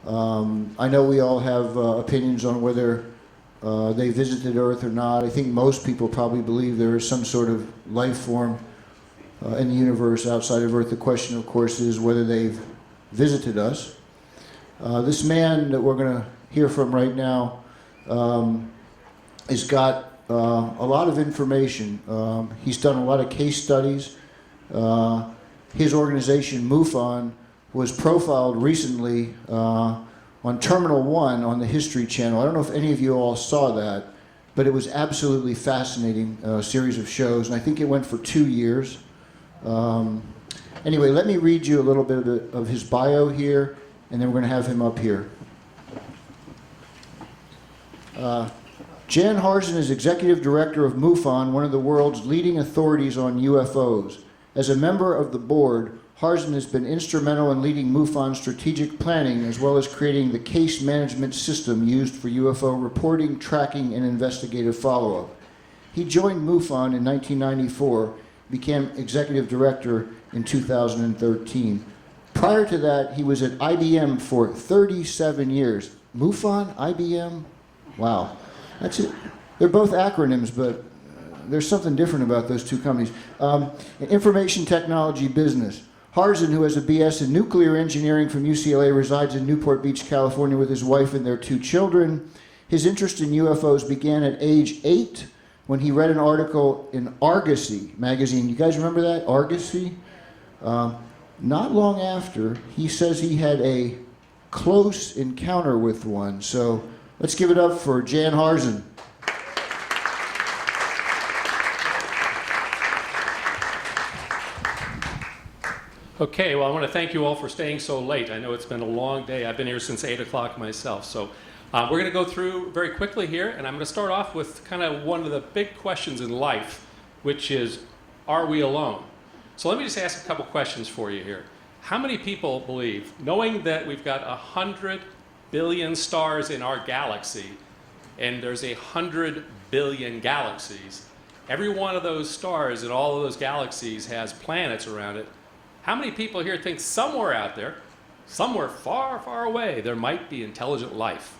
I know we all have opinions on whether they visited Earth or not. I think most people probably believe there is some sort of life form in the universe outside of Earth. The question, of course, is whether they've visited us. This man that we're going to hear from right now has got a lot of information. He's done a lot of case studies. His organization, MUFON, was profiled recently on Terminal 1 on the History Channel. I don't know if any of you all saw that, but it was absolutely fascinating series of shows, and I think it went for 2 years. Anyway, let me read you a little bit of his bio here, and then we're going to have him up here. Jan Harson is Executive Director of MUFON, one of the world's leading authorities on UFOs. As a member of the board, Harzan has been instrumental in leading MUFON's strategic planning as well as creating the case management system used for UFO reporting, tracking, and investigative follow-up. He joined MUFON in 1994, became executive director in 2013. Prior to that, he was at IBM for 37 years. MUFON, IBM? Wow. That's it. They're both acronyms, but there's something different about those two companies. Information technology business. Harzan, who has a BS in nuclear engineering from UCLA, resides in Newport Beach, California with his wife and their 2 children. His interest in UFOs began at age 8 when he read an article in Argosy magazine. You guys remember that? Argosy? Not long after, he says he had a close encounter with one. So let's give it up for Jan Harson. Okay, well, I want to thank you all for staying so late. I know it's been a long day. I've been here since 8 o'clock myself. So we're going to go through very quickly here, and I'm going to start off with kind of one of the big questions in life, which is, are we alone? So let me just ask a couple questions for you here. How many people believe, knowing that we've got 100 billion stars in our galaxy, and there's 100 billion galaxies, every one of those stars in all of those galaxies has planets around it, how many people here think somewhere out there, somewhere far, far away, there might be intelligent life?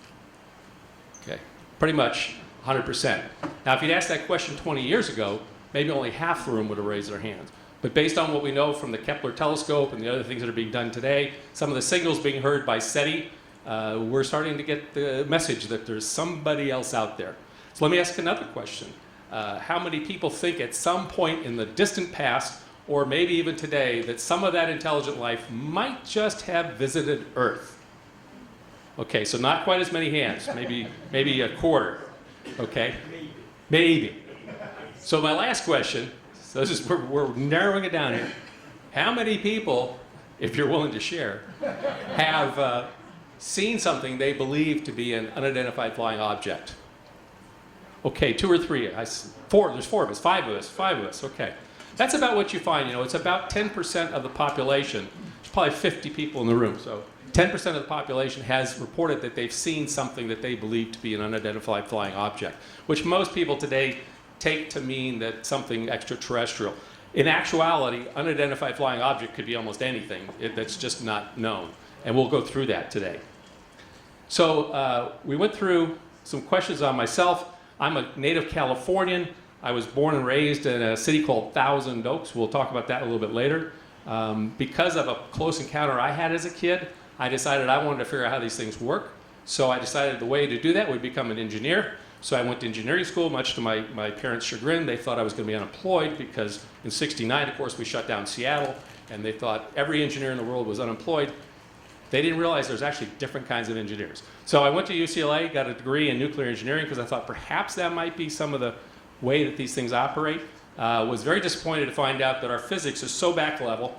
Okay, pretty much 100%. Now, if you'd asked that question 20 years ago, maybe only half the room would have raised their hands. But based on what we know from the Kepler telescope and the other things that are being done today, some of the signals being heard by SETI, we're starting to get the message that there's somebody else out there. So let me ask another question. How many people think at some point in the distant past, or maybe even today, that some of that intelligent life might just have visited Earth? Okay, so not quite as many hands, maybe a quarter, okay? Maybe. So my last question, so this is, we're narrowing it down here. How many people, if you're willing to share, have seen something they believe to be an unidentified flying object? Okay, 2 or 3, 4, there's 4 of us, 5 of us, okay. That's about what you find. You know, it's about 10% of the population. There's probably 50 people in the room. So 10% of the population has reported that they've seen something that they believe to be an unidentified flying object, which most people today take to mean that something extraterrestrial. In actuality, unidentified flying object could be almost anything that's just not known. And we'll go through that today. So we went through some questions on myself. I'm a native Californian. I was born and raised in a city called Thousand Oaks. We'll talk about that a little bit later. Because of a close encounter I had as a kid, I decided I wanted to figure out how these things work. So I decided the way to do that would become an engineer. So I went to engineering school, much to my parents' chagrin. They thought I was going to be unemployed because in '69, of course, we shut down Seattle, and they thought every engineer in the world was unemployed. They didn't realize there's actually different kinds of engineers. So I went to UCLA, got a degree in nuclear engineering because I thought perhaps that might be some of the way that these things operate. Was very disappointed to find out that our physics is so back level,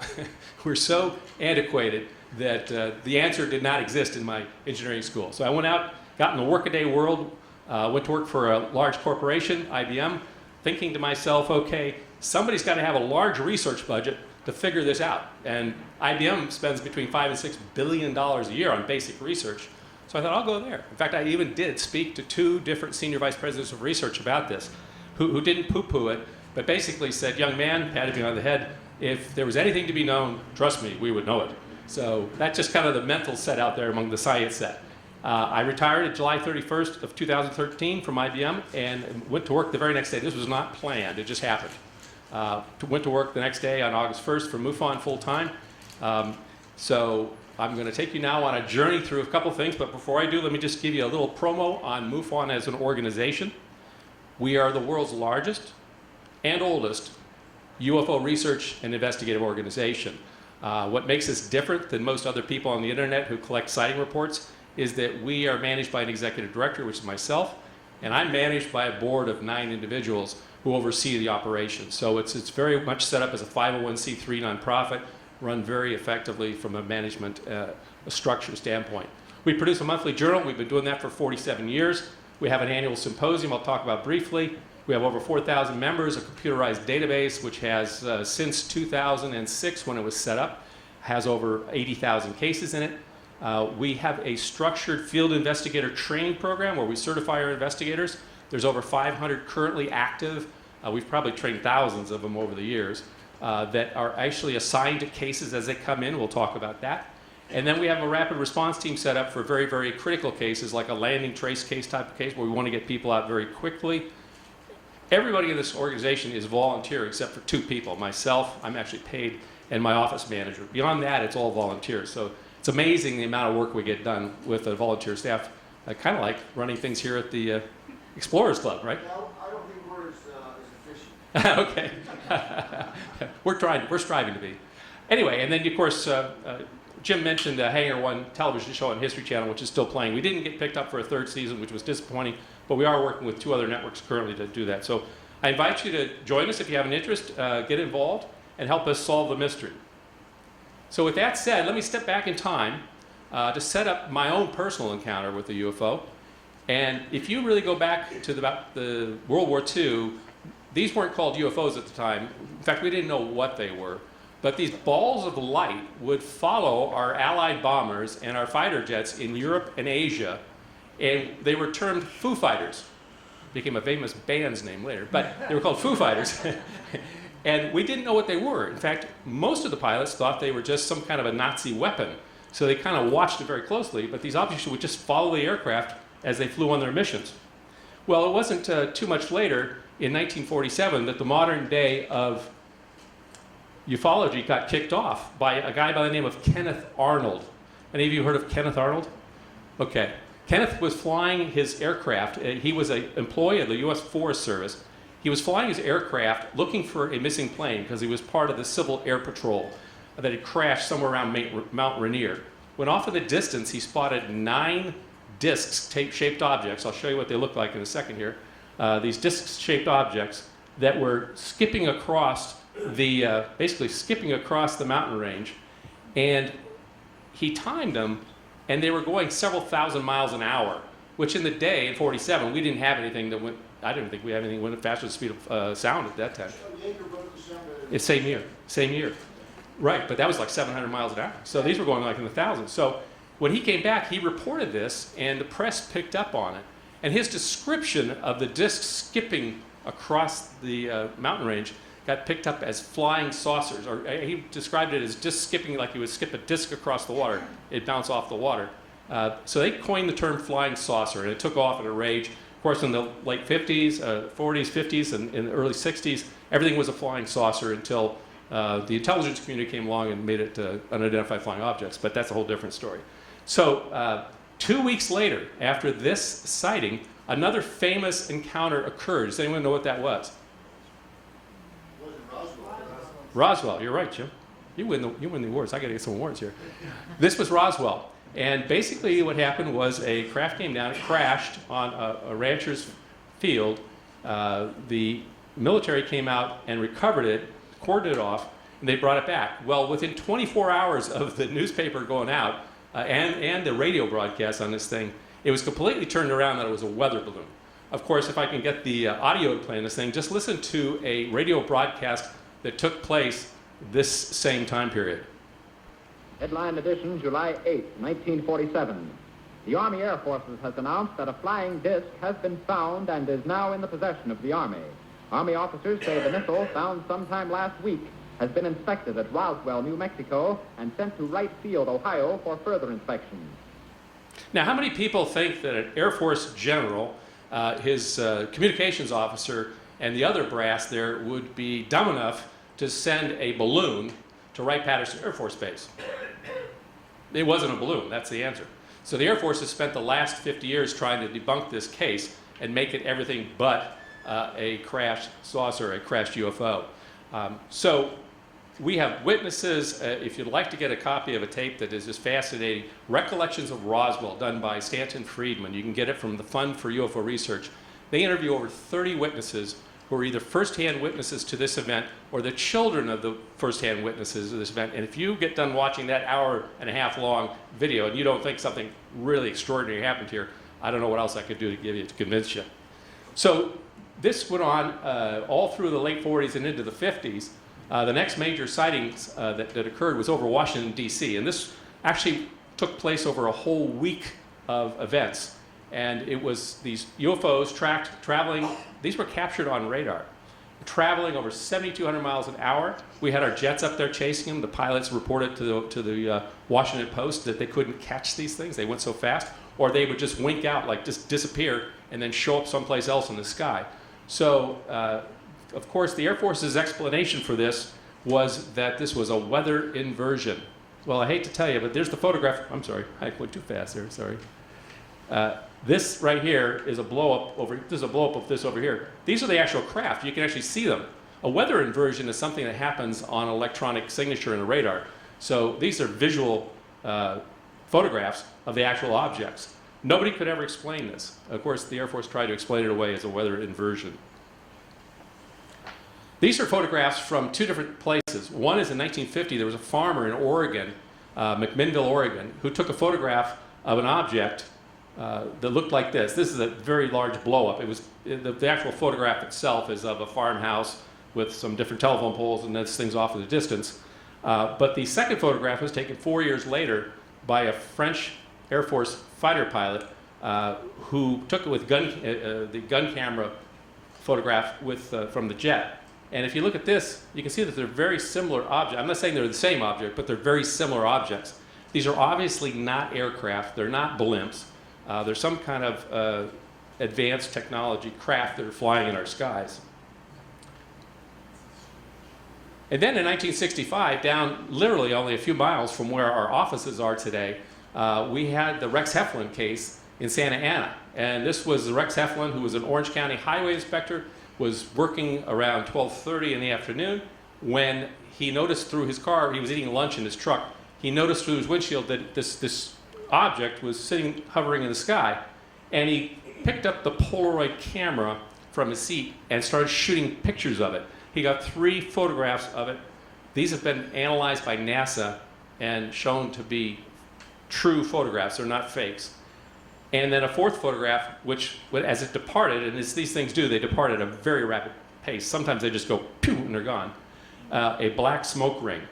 we're so antiquated that the answer did not exist in my engineering school. So I went out, got in the workaday world, went to work for a large corporation, IBM, thinking to myself, okay, somebody's got to have a large research budget to figure this out. And IBM spends between $5 and $6 billion a year on basic research. So I thought, I'll go there. In fact, I even did speak to 2 different senior vice presidents of research about this, who didn't poo-poo it, but basically said, young man, patted me on the head, if there was anything to be known, trust me, we would know it. So that's just kind of the mental set out there among the science set. I retired at July 31st of 2013 from IBM and went to work the very next day. This was not planned, it just happened. Went to work the next day on August 1st for MUFON full time. So I'm going to take you now on a journey through a couple things, but before I do, let me just give you a little promo on MUFON as an organization. We are the world's largest and oldest UFO research and investigative organization. What makes us different than most other people on the internet who collect sighting reports is that we are managed by an executive director, which is myself, and I'm managed by a board of 9 individuals who oversee the operation. So it's very much set up as a 501c3 nonprofit, run very effectively from a management structure standpoint. We produce a monthly journal. We've been doing that for 47 years. We have an annual symposium I'll talk about briefly. We have over 4,000 members, a computerized database which has, since 2006 when it was set up, has over 80,000 cases in it. We have a structured field investigator training program where we certify our investigators. There's over 500 currently active. We've probably trained thousands of them over the years that are actually assigned to cases as they come in. We'll talk about that. And then we have a rapid response team set up for very, very critical cases like a landing trace case type of case where we want to get people out very quickly. Everybody in this organization is volunteer except for 2 people. Myself, I'm actually paid, and my office manager. Beyond that, it's all volunteers. So it's amazing the amount of work we get done with a volunteer staff. Kind of like running things here at the Explorers Club, right? No, I don't think we're as efficient. Okay. We're striving to be. Anyway, and then of course, Jim mentioned the Hangar 1 television show on History Channel, which is still playing. We didn't get picked up for a 3rd season, which was disappointing, but we are working with 2 other networks currently to do that. So I invite you to join us if you have an interest, get involved, and help us solve the mystery. So with that said, let me step back in time to set up my own personal encounter with the UFO. And if you really go back to about the World War II, these weren't called UFOs at the time. In fact, we didn't know what they were. But these balls of light would follow our Allied bombers and our fighter jets in Europe and Asia, and they were termed Foo Fighters. Became a famous band's name later, but they were called Foo Fighters. And we didn't know what they were. In fact, most of the pilots thought they were just some kind of a Nazi weapon. So they kind of watched it very closely, but these objects would just follow the aircraft as they flew on their missions. Well, it wasn't too much later, in 1947, that the modern day of ufology got kicked off by a guy by the name of Kenneth Arnold. Any of you heard of Kenneth Arnold? Okay. Kenneth was flying his aircraft. He was an employee of the U.S. Forest Service. He was flying his aircraft looking for a missing plane because he was part of the Civil Air Patrol that had crashed somewhere around Mount Rainier. When off in the distance, he spotted 9 disc-shaped objects. I'll show you what they look like in a second here. These disc-shaped objects that were skipping across the, basically skipping across the mountain range. And he timed them, and they were going several thousand miles an hour, which in the day, in 47, we didn't have anything that went, I didn't think we had anything that went faster than the speed of sound at that time. It's same year. Right, but that was like 700 miles an hour. So these were going like in the thousands. So when he came back, he reported this, and the press picked up on it. And his description of the discs skipping across the mountain range got picked up as flying saucers, or he described it as disc skipping like you would skip a disc across the water. It'd bounce off the water. So they coined the term flying saucer, and it took off in a rage. Of course, in the late 50s, 40s, 50s, and in the early 60s, everything was a flying saucer until the intelligence community came along and made it unidentified flying objects, but that's a whole different story. So 2 weeks later, after this sighting, another famous encounter occurred. Does anyone know what that was? Roswell, you're right, Jim. You win the awards. I got to get some awards here. This was Roswell. And basically what happened was a craft came down, it crashed on a rancher's field. The military came out and recovered it, cordoned it off, and they brought it back. Well, within 24 hours of the newspaper going out and the radio broadcast on this thing, it was completely turned around that it was a weather balloon. Of course, if I can get the audio to play in this thing, just listen to a radio broadcast that took place this same time period. Headline edition, July 8, 1947. The Army Air Forces has announced that a flying disc has been found and is now in the possession of the Army. Army officers say the missile, found sometime last week, has been inspected at Roswell, New Mexico, and sent to Wright Field, Ohio, for further inspection. Now, how many people think that an Air Force general, his communications officer, and the other brass there would be dumb enough to send a balloon to Wright-Patterson Air Force Base? It wasn't a balloon, that's the answer. So the Air Force has spent the last 50 years trying to debunk this case and make it everything but a crashed saucer, a crashed UFO. So we have witnesses. If you'd like to get a copy of a tape that is just fascinating, Recollections of Roswell, done by Stanton Friedman. You can get it from the Fund for UFO Research. They interview over 30 witnesses who are either first-hand witnesses to this event or the children of the first-hand witnesses of this event. And if you get done watching that hour-and-a-half long video and you don't think something really extraordinary happened here, I don't know what else I could do to give you to convince you. So this went on all through the late 40s and into the 50s. The next major sightings that occurred was over Washington, D.C. And this actually took place over a whole week of events. And it was these UFOs traveling. These were captured on radar, traveling over 7,200 miles an hour. We had our jets up there chasing them. The pilots reported to the Washington Post that they couldn't catch these things. They went so fast. Or they would just wink out, like just disappear, and then show up someplace else in the sky. So, of course, the Air Force's explanation for this was that this was a weather inversion. Well, I hate to tell you, but there's the photograph. I'm sorry, I went too fast there, sorry. This right here is a blow-up over, this is a blow-up of this over here. These are the actual craft. You can actually see them. A weather inversion is something that happens on electronic signature in a radar. So these are visual photographs of the actual objects. Nobody could ever explain this. Of course, the Air Force tried to explain it away as a weather inversion. These are photographs from two different places. One is in 1950, there was a farmer in Oregon, McMinnville, Oregon, who took a photograph of an object that looked like this. This is a very large blow-up. It was, the actual photograph itself is of a farmhouse with some different telephone poles and this thing's off in the distance. But the second photograph was taken 4 years later by a French Air Force fighter pilot who took it with the gun camera photograph from the jet. And if you look at this, you can see that they're very similar objects. I'm not saying they're the same object, but they're very similar objects. These are obviously not aircraft. They're not blimps. They're some kind of advanced technology craft that are flying in our skies. And then in 1965, down literally only a few miles from where our offices are today, we had the Rex Heflin case in Santa Ana. And this was Rex Heflin, who was an Orange County highway inspector, was working around 12:30 in the afternoon when he noticed through his car, he was eating lunch in his truck, he noticed through his windshield that this object was hovering in the sky, and he picked up the Polaroid camera from his seat and started shooting pictures of it. He got 3 photographs of it. These have been analyzed by NASA and shown to be true photographs. They're not fakes. And then a 4th photograph, which, as it departed, and as these things do, they depart at a very rapid pace. Sometimes they just go, pew, and they're gone. A black smoke ring.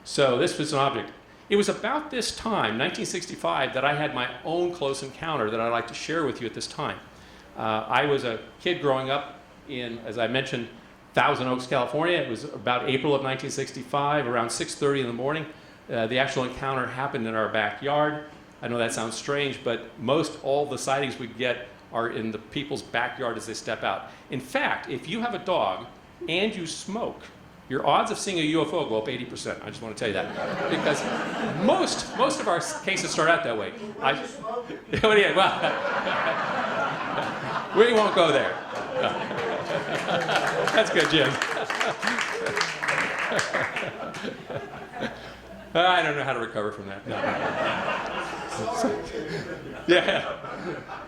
So this was an object. It was about this time, 1965, that I had my own close encounter that I'd like to share with you at this time. I was a kid growing up in, as I mentioned, Thousand Oaks, California. It was about April of 1965, around 6:30 in the morning. The actual encounter happened in our backyard. I know that sounds strange, but all the sightings we get are in the people's backyard as they step out. In fact, if you have a dog and you smoke, your odds of seeing a UFO go up 80%. I just want to tell you that. Because most of our cases start out that way. We won't go there. That's good, Jim. I don't know how to recover from that. No. Yeah.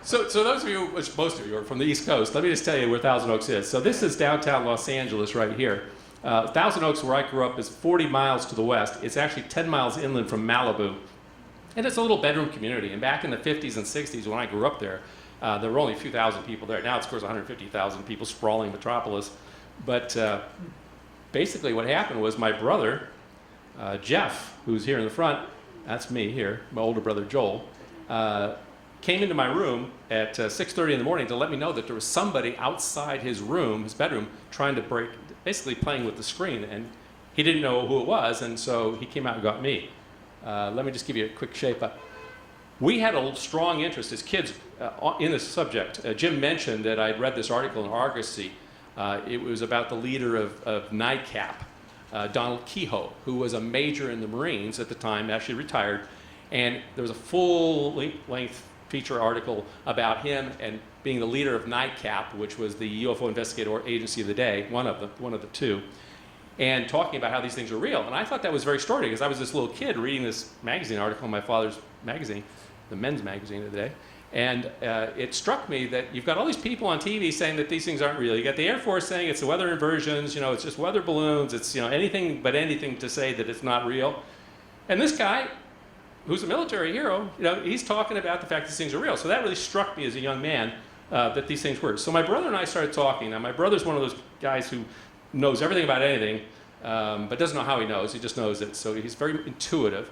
So those of you, which most of you are from the East Coast, let me just tell you where Thousand Oaks is. So this is downtown Los Angeles right here. Thousand Oaks, where I grew up, is 40 miles to the west. It's actually 10 miles inland from Malibu. And it's a little bedroom community. And back in the 50s and 60s, when I grew up there, there were only a few thousand people there. Now it's, of course, 150,000 people, sprawling metropolis. But basically what happened was my brother, Jeff, who's here in the front, that's me here, my older brother Joel, came into my room at 6:30 in the morning to let me know that there was somebody outside his room, his bedroom, trying to basically playing with the screen. And he didn't know who it was, and so he came out and got me. Let me just give you a quick shape up. We had a strong interest as kids in this subject. Jim mentioned that I'd read this article in Argosy. It was about the leader of NICAP, Donald Kehoe, who was a major in the Marines at the time, actually retired. And there was a full-length feature article about him and being the leader of NICAP, which was the UFO investigative agency of the day, one of the two, and talking about how these things are real. And I thought that was very extraordinary because I was this little kid reading this magazine article in my father's magazine, the men's magazine of the day. And it struck me that you've got all these people on TV saying that these things aren't real. You got the Air Force saying it's the weather inversions, it's just weather balloons, it's anything but anything to say that it's not real. And this guy, who's a military hero, he's talking about the fact that these things are real. So that really struck me as a young man that these things were. So my brother and I started talking. Now my brother's one of those guys who knows everything about anything, but doesn't know how he knows. He just knows it. So he's very intuitive.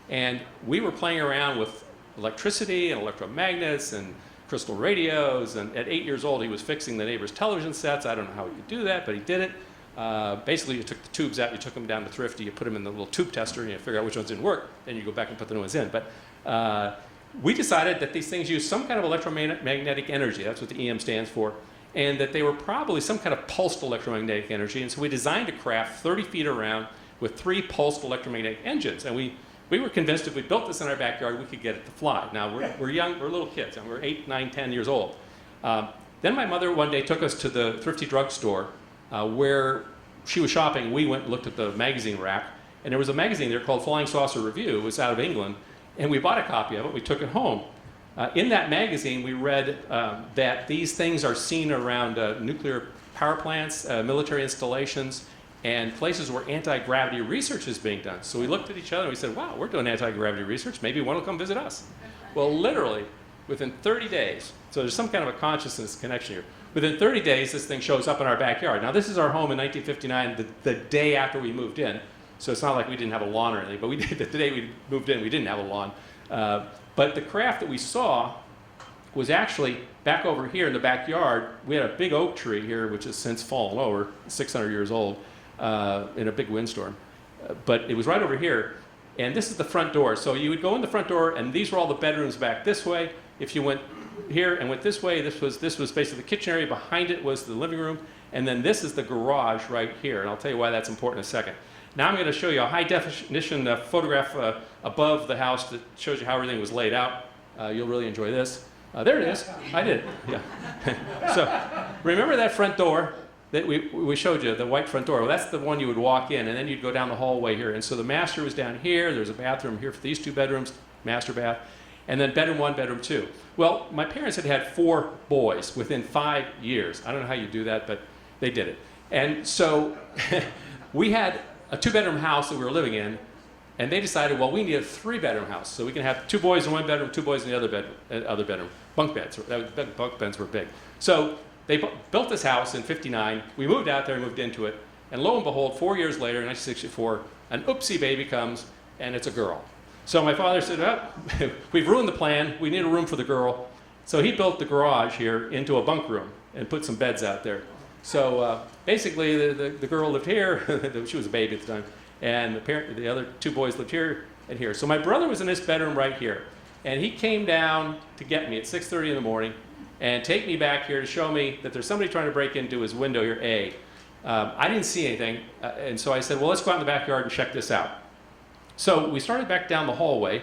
And we were playing around with electricity and electromagnets and crystal radios. And at 8 years old, he was fixing the neighbor's television sets. I don't know how he could do that, but he did it. Basically, you took the tubes out, you took them down to Thrifty, you put them in the little tube tester, and you figure out which ones didn't work. Then you go back and put the new ones in. But we decided that these things use some kind of electromagnetic energy. That's what the EM stands for. And that they were probably some kind of pulsed electromagnetic energy. And so we designed a craft 30 feet around with 3 pulsed electromagnetic engines. And we were convinced if we built this in our backyard, we could get it to fly. Now, we're young, we're little kids, and we're 8, 9, 10 years old. Then my mother one day took us to the Thrifty drugstore where she was shopping. We went and looked at the magazine rack, and there was a magazine there called Flying Saucer Review. It was out of England, and we bought a copy of it. We took it home. In that magazine, we read that these things are seen around nuclear power plants, military installations, and places where anti-gravity research is being done. So we looked at each other and we said, wow, we're doing anti-gravity research. Maybe one will come visit us. Well, literally, within 30 days, so there's some kind of a consciousness connection here. Within 30 days, this thing shows up in our backyard. Now, this is our home in 1959, the day after we moved in. So it's not like we didn't have a lawn or anything, but we did, the day we moved in, we didn't have a lawn. But the craft that we saw was actually back over here in the backyard. We had a big oak tree here, which has since fallen over, 600 years old, in a big windstorm. But it was right over here, and this is the front door. So you would go in the front door, and these were all the bedrooms back this way. If you went here and went this way, this was basically the kitchen area. Behind it was the living room, and then this is the garage right here. And I'll tell you why that's important in a second. Now I'm going to show you a high-definition photograph above the house that shows you how everything was laid out. You'll really enjoy this. There it is. I did it. Yeah. So remember that front door that we showed you, the white front door? Well, that's the one you would walk in, and then you'd go down the hallway here. And so the master was down here. There's a bathroom here for these 2 bedrooms, master bath, and then bedroom 1, bedroom 2. Well, my parents had 4 boys within 5 years. I don't know how you do that, but they did it. And so we had a 2-bedroom house that we were living in, and they decided, well, we need a 3-bedroom house, so we can have 2 boys in 1 bedroom, 2 boys in the other bedroom. Bunk beds. Bunk beds were big. So they built this house in '59. We moved out there and moved into it, and lo and behold, 4 years later, in 1964, an oopsie baby comes, and it's a girl. So my father said, oh, we've ruined the plan. We need a room for the girl. So he built the garage here into a bunk room and put some beds out there. So basically, the girl lived here. She was a baby at the time. And the other 2 boys lived here and here. So my brother was in this bedroom right here. And he came down to get me at 6:30 in the morning and take me back here to show me that there's somebody trying to break into his window here, A. I didn't see anything. And so I said, well, let's go out in the backyard and check this out. So we started back down the hallway.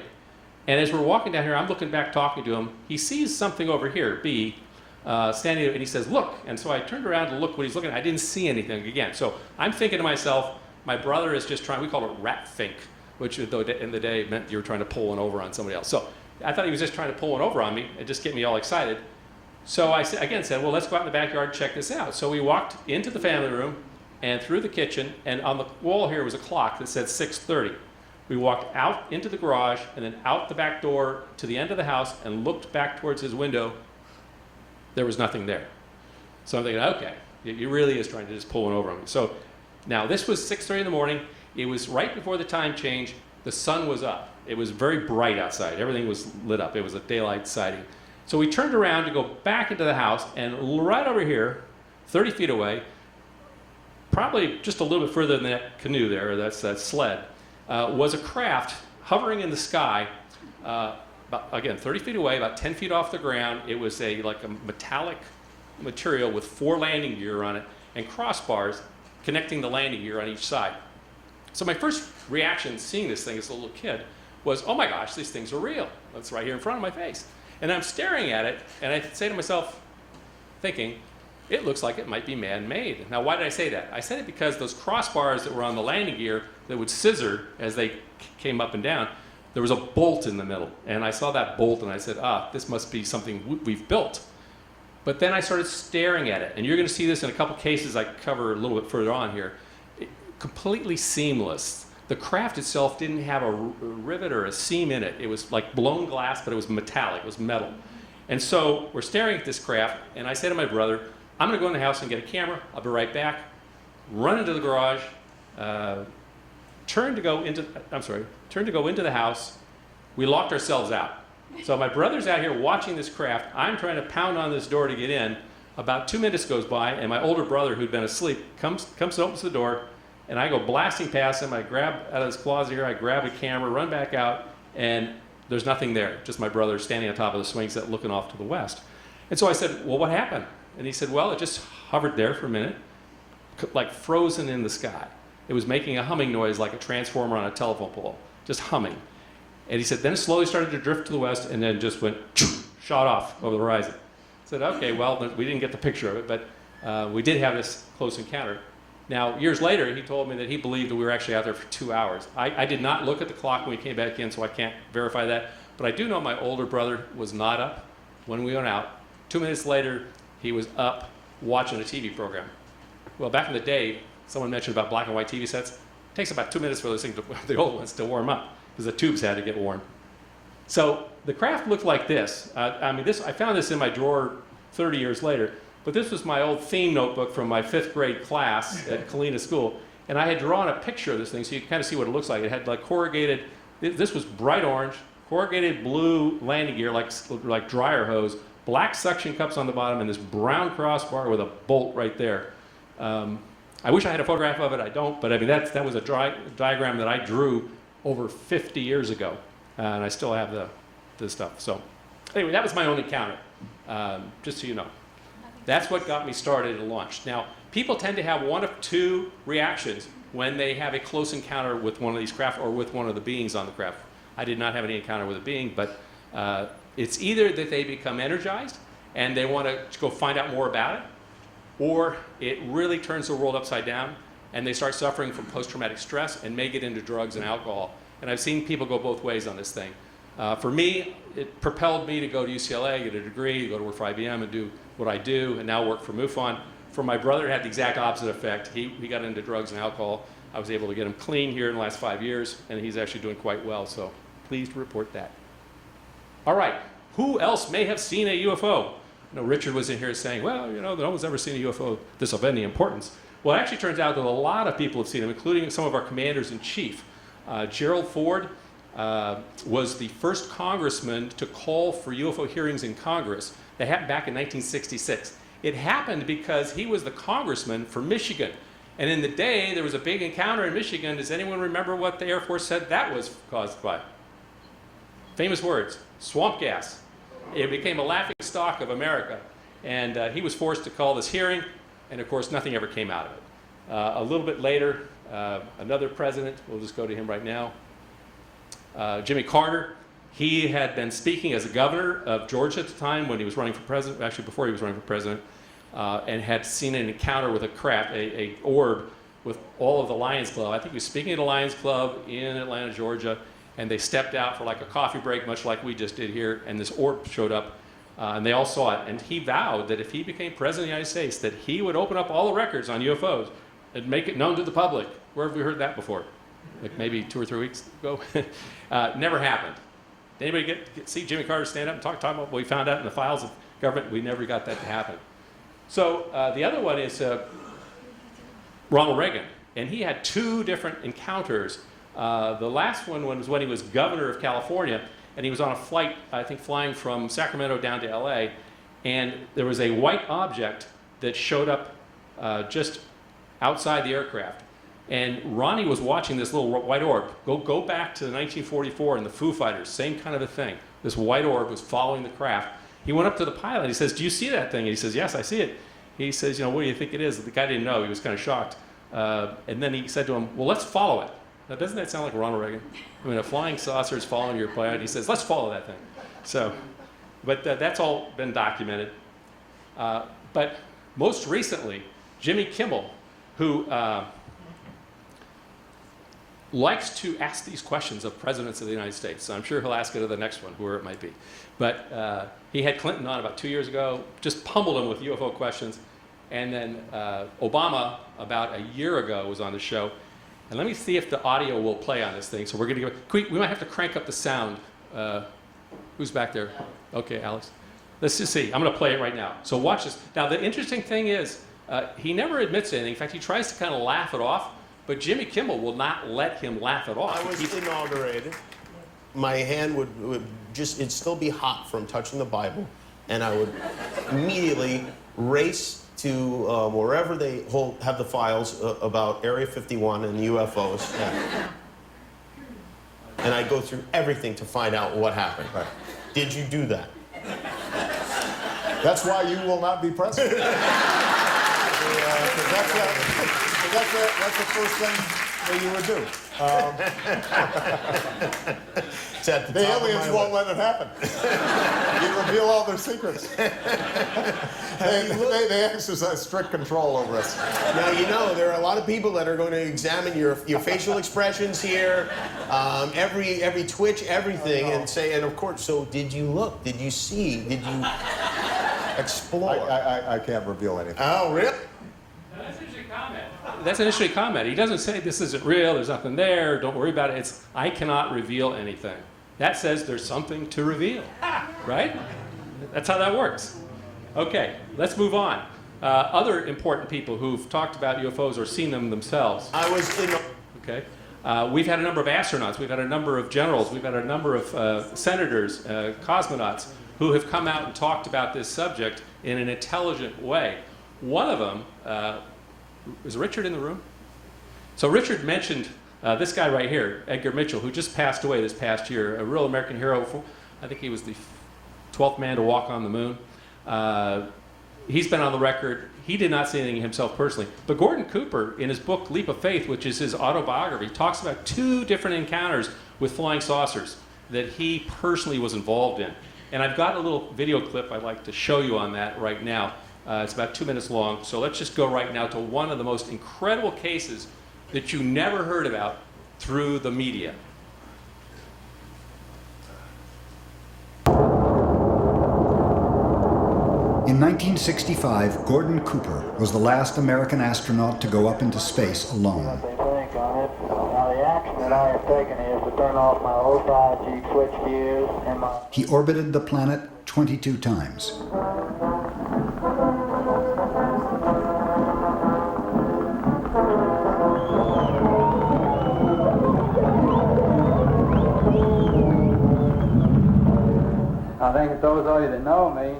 And as we're walking down here, I'm looking back talking to him. He sees something over here, B, standing there, and he says, look. And so I turned around to look what he's looking at. I didn't see anything again. So I'm thinking to myself, my brother is just trying, we call it rat fink, which in the day meant you were trying to pull one over on somebody else. So I thought he was just trying to pull one over on me and just get me all excited. So I said, well, let's go out in the backyard and check this out. So we walked into the family room and through the kitchen, and on the wall here was a clock that said 6:30. We walked out into the garage and then out the back door to the end of the house and looked back towards his window. There was nothing there. So I'm thinking, okay, he really is trying to just pull one over on me. So now this was 6:30 in the morning. It was right before the time change. The sun was up. It was very bright outside. Everything was lit up. It was a daylight sighting. So we turned around to go back into the house, and right over here, 30 feet away, probably just a little bit further than that canoe there, or that sled, was a craft hovering in the sky, about, again, 30 feet away, about 10 feet off the ground. It was like a metallic material with 4 landing gear on it and crossbars connecting the landing gear on each side. So my first reaction seeing this thing as a little kid was, oh my gosh, these things are real. It's right here in front of my face. And I'm staring at it, and I say to myself, thinking, it looks like it might be man-made. Now, why did I say that? I said it because those crossbars that were on the landing gear that would scissor as they came up and down, there was a bolt in the middle. And I saw that bolt, and I said, this must be something we've built. But then I started staring at it, and you're going to see this in a couple cases I cover a little bit further on here. Completely seamless. The craft itself didn't have a rivet or a seam in it. It was like blown glass, but it was metallic, it was metal. And so we're staring at this craft, and I say to my brother, I'm going to go in the house and get a camera. I'll be right back. Run into the garage, turn to go into the house. We locked ourselves out. So my brother's out here watching this craft. I'm trying to pound on this door to get in. About 2 minutes goes by, and my older brother, who'd been asleep, comes and opens the door, and I go blasting past him. I grab out of his closet here, I grab a camera, run back out, and there's nothing there. Just my brother standing on top of the swing set looking off to the west. And so I said, well, what happened? And he said, well, it just hovered there for a minute, like frozen in the sky. It was making a humming noise like a transformer on a telephone pole, just humming. And he said, then it slowly started to drift to the west and then just went, shot off over the horizon. I said, okay, well, we didn't get the picture of it, but we did have this close encounter. Now, years later, he told me that he believed that we were actually out there for 2 hours. I did not look at the clock when we came back in, so I can't verify that. But I do know my older brother was not up when we went out. 2 minutes later, he was up watching a TV program. Well, back in the day, someone mentioned about black and white TV sets. It takes about 2 minutes for those things, the old ones, to warm up, because the tubes had to get warm. So the craft looked like this. I found this in my drawer 30 years later. But this was my old theme notebook from my 5th grade class at Kalina School. And I had drawn a picture of this thing so you can kind of see what it looks like. It had like corrugated, this was bright orange, corrugated blue landing gear like dryer hose, black suction cups on the bottom, and this brown crossbar with a bolt right there. I wish I had a photograph of it, I don't, but I mean that was a diagram that I drew over 50 years ago. And I still have the stuff. So anyway, that was my only encounter, just so you know. That's what got me started at launch. Now, people tend to have one of two reactions when they have a close encounter with one of these craft or with one of the beings on the craft. I did not have any encounter with a being, but it's either that they become energized and they want to go find out more about it, or it really turns the world upside down and they start suffering from post-traumatic stress and may get into drugs and alcohol. And I've seen people go both ways on this thing. For me, it propelled me to go to UCLA, get a degree, go to work for IBM and do what I do, and now work for MUFON. For my brother, it had the exact opposite effect. He got into drugs and alcohol. I was able to get him clean here in the last 5 years, and he's actually doing quite well, so pleased to report that. All right, who else may have seen a UFO? You know, Richard was in here saying, well, you know, no one's ever seen a UFO this of any importance. Well, it actually turns out that a lot of people have seen them, including some of our commanders-in-chief. Gerald Ford was the first congressman to call for UFO hearings in Congress. That happened back in 1966. It happened because he was the congressman for Michigan. And in the day, there was a big encounter in Michigan. Does anyone remember what the Air Force said that was caused by? Famous words, swamp gas. It became a laughing stock of America. And he was forced to call this hearing, and of course, nothing ever came out of it. A little bit later, another president, we'll just go to him right now, Jimmy Carter. He had been speaking as a governor of Georgia at the time when he was running for president, actually before he was running for president, and had seen an encounter with a craft, a orb with all of the Lions Club. I think he was speaking at a Lions Club in Atlanta, Georgia, and they stepped out for like a coffee break, much like we just did here, and this orb showed up, and they all saw it. And he vowed that if he became president of the United States, that he would open up all the records on UFOs and make it known to the public. Where have we heard that before? Like maybe 2 or 3 weeks ago? Never happened. Did anybody see Jimmy Carter stand up and talk about what we found out in the files of government? We never got that to happen. So the other one is Ronald Reagan. And he had 2 different encounters. The last one was when he was governor of California, and he was on a flight, I think, flying from Sacramento down to LA, and there was a white object that showed up just outside the aircraft. And Ronnie was watching this little white orb. Go back to 1944 and the Foo Fighters, same kind of a thing. This white orb was following the craft. He went up to the pilot and he says, "Do you see that thing?" And he says, "Yes, I see it." He says, "What do you think it is?" The guy didn't know. He was kind of shocked. And then he said to him, "Well, let's follow it." Now, doesn't that sound like Ronald Reagan? I mean, a flying saucer is following your pilot. He says, "Let's follow that thing." So, but that's all been documented. But most recently, Jimmy Kimmel, who likes to ask these questions of presidents of the United States. So I'm sure he'll ask it of the next one, whoever it might be. But he had Clinton on about 2 years ago, just pummeled him with UFO questions. And then Obama, about a year ago, was on the show. And let me see if the audio will play on this thing. So we're going to go, we might have to crank up the sound. Who's back there? Okay, Alex. Let's just see. I'm going to play it right now. So watch this. Now, the interesting thing is, he never admits to anything. In fact, he tries to kind of laugh it off. But Jimmy Kimmel will not let him laugh it off. I was inaugurated. My hand would just, it'd still be hot from touching the Bible. And I would immediately race to wherever they have the files about Area 51 and UFOs. And I go through everything to find out what happened. Right. Did you do that? That's why you will not be president. That's the first thing that you would do. It's at the The top of aliens my won't list. let it happen. You reveal all their secrets. They exercise strict control over us. Now, there are a lot of people that are going to examine your facial expressions here, every twitch, everything, and say, and of course, so did you look? Did you see? Did you explore? I can't reveal anything. Oh, really? That's an interesting comment. That's an interesting comment. He doesn't say this isn't real, there's nothing there, don't worry about it. It's, I cannot reveal anything. That says there's something to reveal, right? That's how that works. Okay, let's move on. Other important people who've talked about UFOs or seen them themselves. I was in. Okay. We've had a number of astronauts, we've had a number of generals, we've had a number of senators, cosmonauts, who have come out and talked about this subject in an intelligent way. One of them, is Richard in the room? So Richard mentioned this guy right here, Edgar Mitchell, who just passed away this past year, a real American hero. I think he was the 12th man to walk on the moon. He's been on the record. He did not see anything himself personally. But Gordon Cooper, in his book Leap of Faith, which is his autobiography, talks about 2 different encounters with flying saucers that he personally was involved in. And I've got a little video clip I'd like to show you on that right now. It's about 2 minutes long. So let's just go right now to one of the most incredible cases that you never heard about through the media. In 1965, Gordon Cooper was the last American astronaut to go up into space alone. What they think on it. Now the action that I have taken is to turn off my O5G switch gears and my... He orbited the planet 22 times. I think that those of you that know me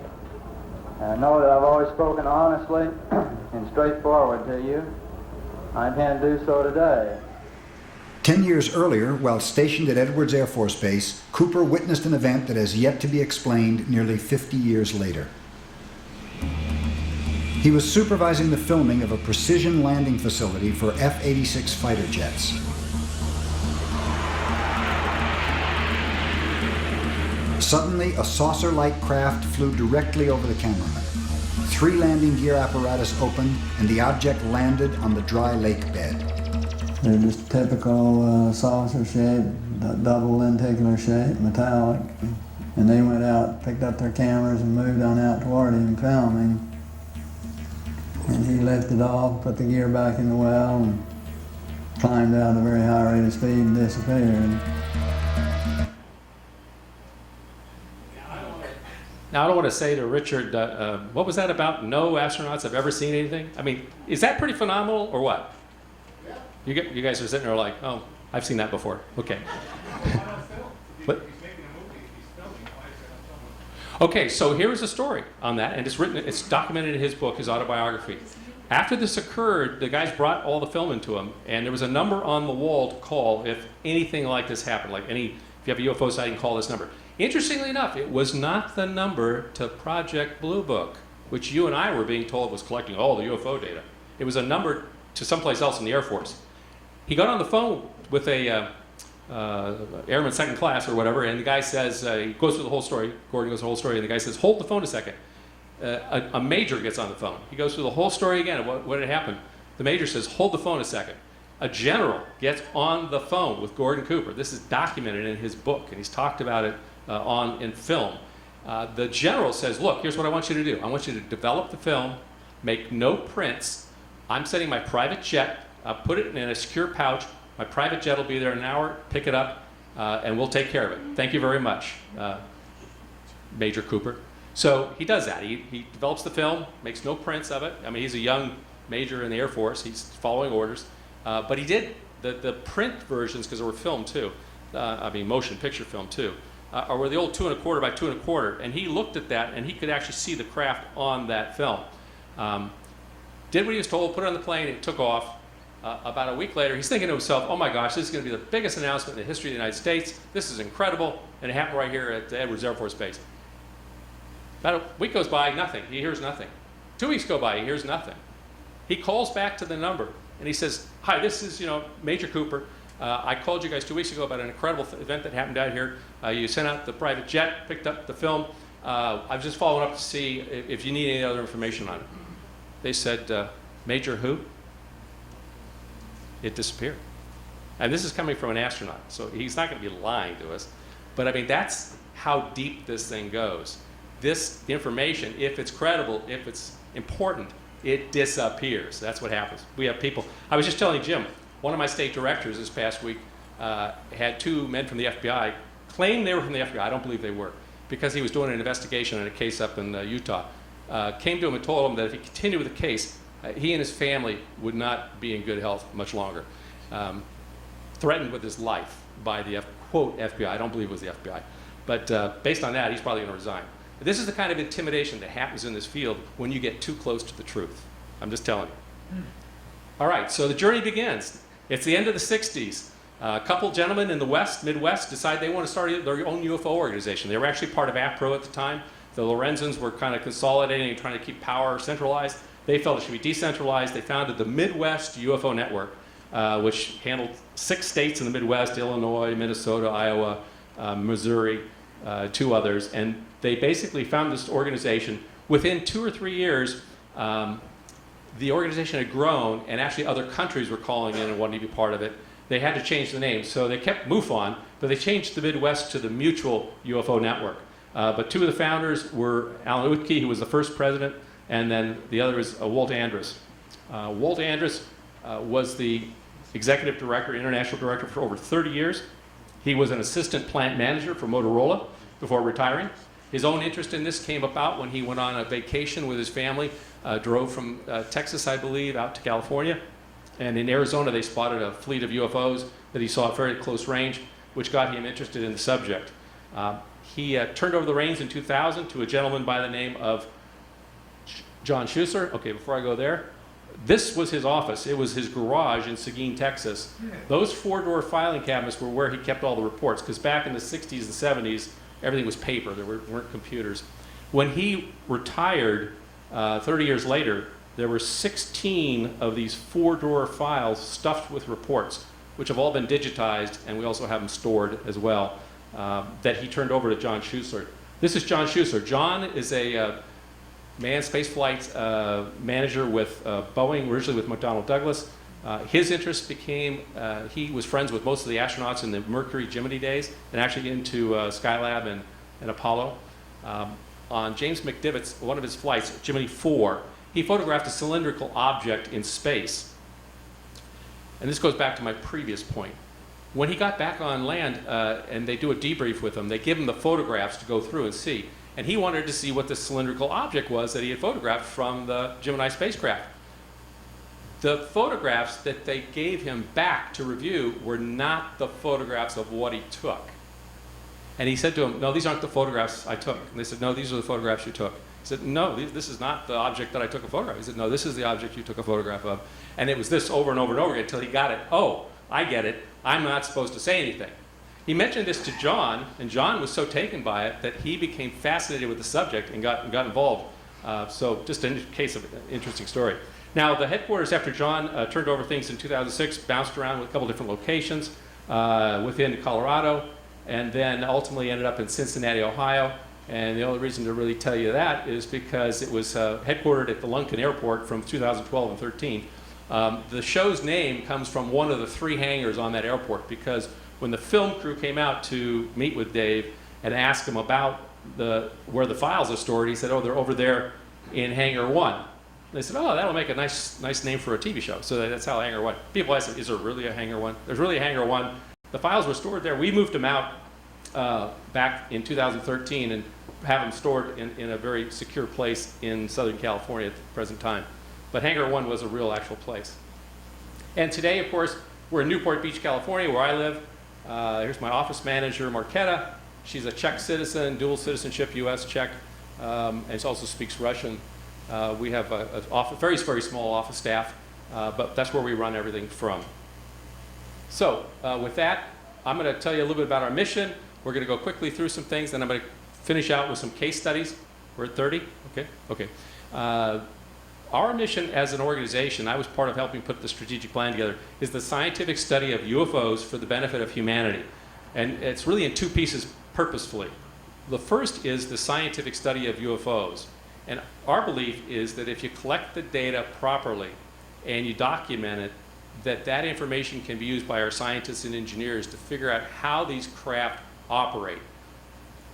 know that I've always spoken honestly and straightforward to you. I intend to do so today. 10 years earlier, while stationed at Edwards Air Force Base, Cooper witnessed an event that has yet to be explained nearly 50 years later. He was supervising the filming of a precision landing facility for F-86 fighter jets. Suddenly, a saucer-like craft flew directly over the cameraman. 3 landing gear apparatus opened, and the object landed on the dry lake bed. They're just typical saucer shape, double lenticular shape, metallic. And they went out, picked up their cameras and moved on out toward him filming. And he lifted off, put the gear back in the well, and climbed out at a very high rate of speed and disappeared. Now, I don't want to say to Richard, what was that about? No astronauts have ever seen anything? I mean, is that pretty phenomenal or what? Yeah. You guys are sitting there like, oh, I've seen that before. Okay. But, okay, so here is a story on that, and it's documented in his book, his autobiography. After this occurred, the guys brought all the film into him, and there was a number on the wall to call if anything like this happened. Like if you have a UFO sighting, call this number. Interestingly enough, it was not the number to Project Blue Book, which you and I were being told was collecting all the UFO data. It was a number to someplace else in the Air Force. He got on the phone with a airman second class or whatever, and the guy says, he goes through the whole story, Gordon goes through the whole story, and the guy says, hold the phone a second. A major gets on the phone. He goes through the whole story again of what had happened. The major says, hold the phone a second. A general gets on the phone with Gordon Cooper. This is documented in his book, and he's talked about it in film. The general says, look, here's what I want you to do. I want you to develop the film, make no prints. I'm sending my private jet, put it in a secure pouch. My private jet will be there in an hour, pick it up, and we'll take care of it. Thank you very much, Major Cooper. So he does that. He develops the film, makes no prints of it. I mean, he's a young major in the Air Force. He's following orders. But he did the print versions, because they were film too. I mean, motion picture film too. Or the old 2¼ by 2¼, and he looked at that, and he could actually see the craft on that film. Did what he was told, put it on the plane, it took off. About a week later, he's thinking to himself, oh my gosh, this is going to be the biggest announcement in the history of the United States. This is incredible, and it happened right here at Edwards Air Force Base. About a week goes by, nothing. He hears nothing. 2 weeks go by, he hears nothing. He calls back to the number, and he says, hi, this is Major Cooper. I called you guys 2 weeks ago about an incredible event that happened out here. You sent out the private jet, picked up the film. I was just following up to see if you need any other information on it. They said, Major who? It disappeared. And this is coming from an astronaut, so he's not going to be lying to us. But I mean, that's how deep this thing goes. This information, if it's credible, if it's important, it disappears. That's what happens. We have people. I was just telling Jim, one of my state directors this past week had 2 men from the FBI claim they were from the FBI. I don't believe they were, because he was doing an investigation on a case up in Utah. Came to him and told him that if he continued with the case, he and his family would not be in good health much longer. Threatened with his life by the quote FBI. I don't believe it was the FBI. But based on that, he's probably going to resign. This is the kind of intimidation that happens in this field when you get too close to the truth. I'm just telling you. All right, so the journey begins. It's the end of the 60s. A couple gentlemen in the Midwest, decide they want to start their own UFO organization. They were actually part of APRO at the time. The Lorenzens were kind of consolidating and trying to keep power centralized. They felt it should be decentralized. They founded the Midwest UFO Network, which handled 6 states in the Midwest: Illinois, Minnesota, Iowa, Missouri, 2 others. And they basically founded this organization. Within 2 or 3 years, the organization had grown, and actually other countries were calling in and wanting to be part of it. They had to change the name. So they kept MUFON, but they changed the Midwest to the Mutual UFO Network. But 2 of the founders were Alan Utke, who was the first president, and then the other is Walt Andrus. Walt Andrus was the executive director, international director for over 30 years. He was an assistant plant manager for Motorola before retiring. His own interest in this came about when he went on a vacation with his family, drove from Texas, I believe, out to California. And in Arizona, they spotted a fleet of UFOs that he saw at very close range, which got him interested in the subject. He turned over the reins in 2000 to a gentleman by the name of John Schuster. Okay, before I go there, this was his office. It was his garage in Seguin, Texas. Those 4-door filing cabinets were where he kept all the reports, because back in the 60s and 70s, everything was paper. There weren't computers. When he retired 30 years later, there were 16 of these 4-door files stuffed with reports, which have all been digitized, and we also have them stored as well, that he turned over to John Schuster. This is John Schuster. John is a manned spaceflight manager with Boeing, originally with McDonnell Douglas. His interest became, he was friends with most of the astronauts in the Mercury Gemini days, and actually into Skylab and Apollo. On James McDivitt's, one of his flights, Gemini 4, he photographed a cylindrical object in space. And this goes back to my previous point. When he got back on land and they do a debrief with him, they give him the photographs to go through and see. And he wanted to see what the cylindrical object was that he had photographed from the Gemini spacecraft. The photographs that they gave him back to review were not the photographs of what he took. And he said to him, no, these aren't the photographs I took. And they said, no, these are the photographs you took. He said, no, this is not the object that I took a photograph of. He said, no, this is the object you took a photograph of. And it was this over and over and over again until he got it. Oh, I get it. I'm not supposed to say anything. He mentioned this to John, and John was so taken by it that he became fascinated with the subject and got involved. So just in case of an interesting story. Now, the headquarters, after John turned over things in 2006, bounced around with a couple different locations within Colorado, and then ultimately ended up in Cincinnati, Ohio. And the only reason to really tell you that is because it was headquartered at the Lunken Airport from 2012 and 13. The show's name comes from one of the 3 hangars on that airport, because when the film crew came out to meet with Dave and ask him about where the files are stored, he said, oh, they're over there in Hangar 1. They said, oh, that'll make a nice name for a TV show. So that's how Hangar 1. People ask, is there really a Hangar 1? There's really a Hangar 1. The files were stored there. We moved them out back in 2013 and have them stored in a very secure place in Southern California at the present time. But Hangar 1 was a real actual place. And today, of course, we're in Newport Beach, California, where I live. Here's my office manager, Marketa. She's a Czech citizen, dual citizenship, U.S. Czech, and she also speaks Russian. We have a very, very small office staff, but that's where we run everything from. So with that, I'm going to tell you a little bit about our mission. We're going to go quickly through some things, then I'm going to finish out with some case studies. We're at 30? Okay. Our mission as an organization, I was part of helping put the strategic plan together, is the scientific study of UFOs for the benefit of humanity. And it's really in 2 pieces purposefully. The first is the scientific study of UFOs. And our belief is that if you collect the data properly and you document it, that information can be used by our scientists and engineers to figure out how these craft operate.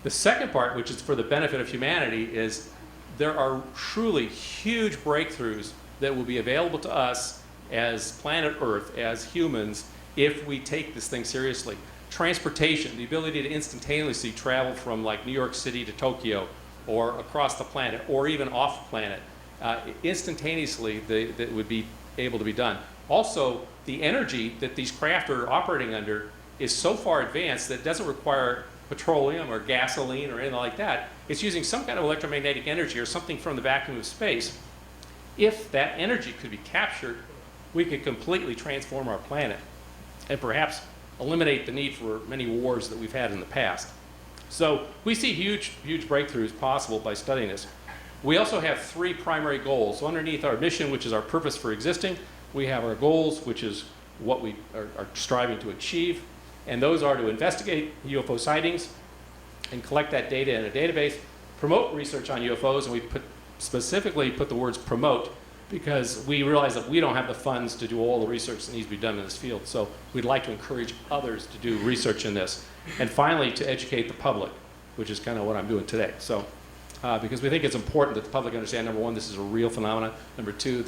The second part, which is for the benefit of humanity, is there are truly huge breakthroughs that will be available to us as planet Earth, as humans, if we take this thing seriously. Transportation, the ability to instantaneously travel from like New York City to Tokyo, or across the planet, or even off planet, instantaneously that would be able to be done. Also, the energy that these craft are operating under is so far advanced that it doesn't require petroleum or gasoline or anything like that. It's using some kind of electromagnetic energy or something from the vacuum of space. If that energy could be captured, we could completely transform our planet and perhaps eliminate the need for many wars that we've had in the past. So we see huge breakthroughs possible by studying this. We also have 3 primary goals. So underneath our mission, which is our purpose for existing, we have our goals, which is what we are striving to achieve. And those are to investigate UFO sightings and collect that data in a database, promote research on UFOs, and we specifically put the words promote because we realize that we don't have the funds to do all the research that needs to be done in this field. So we'd like to encourage others to do research in this. And finally, to educate the public, which is kind of what I'm doing today. So, because we think it's important that the public understand, number 1, this is a real phenomenon. Number 2,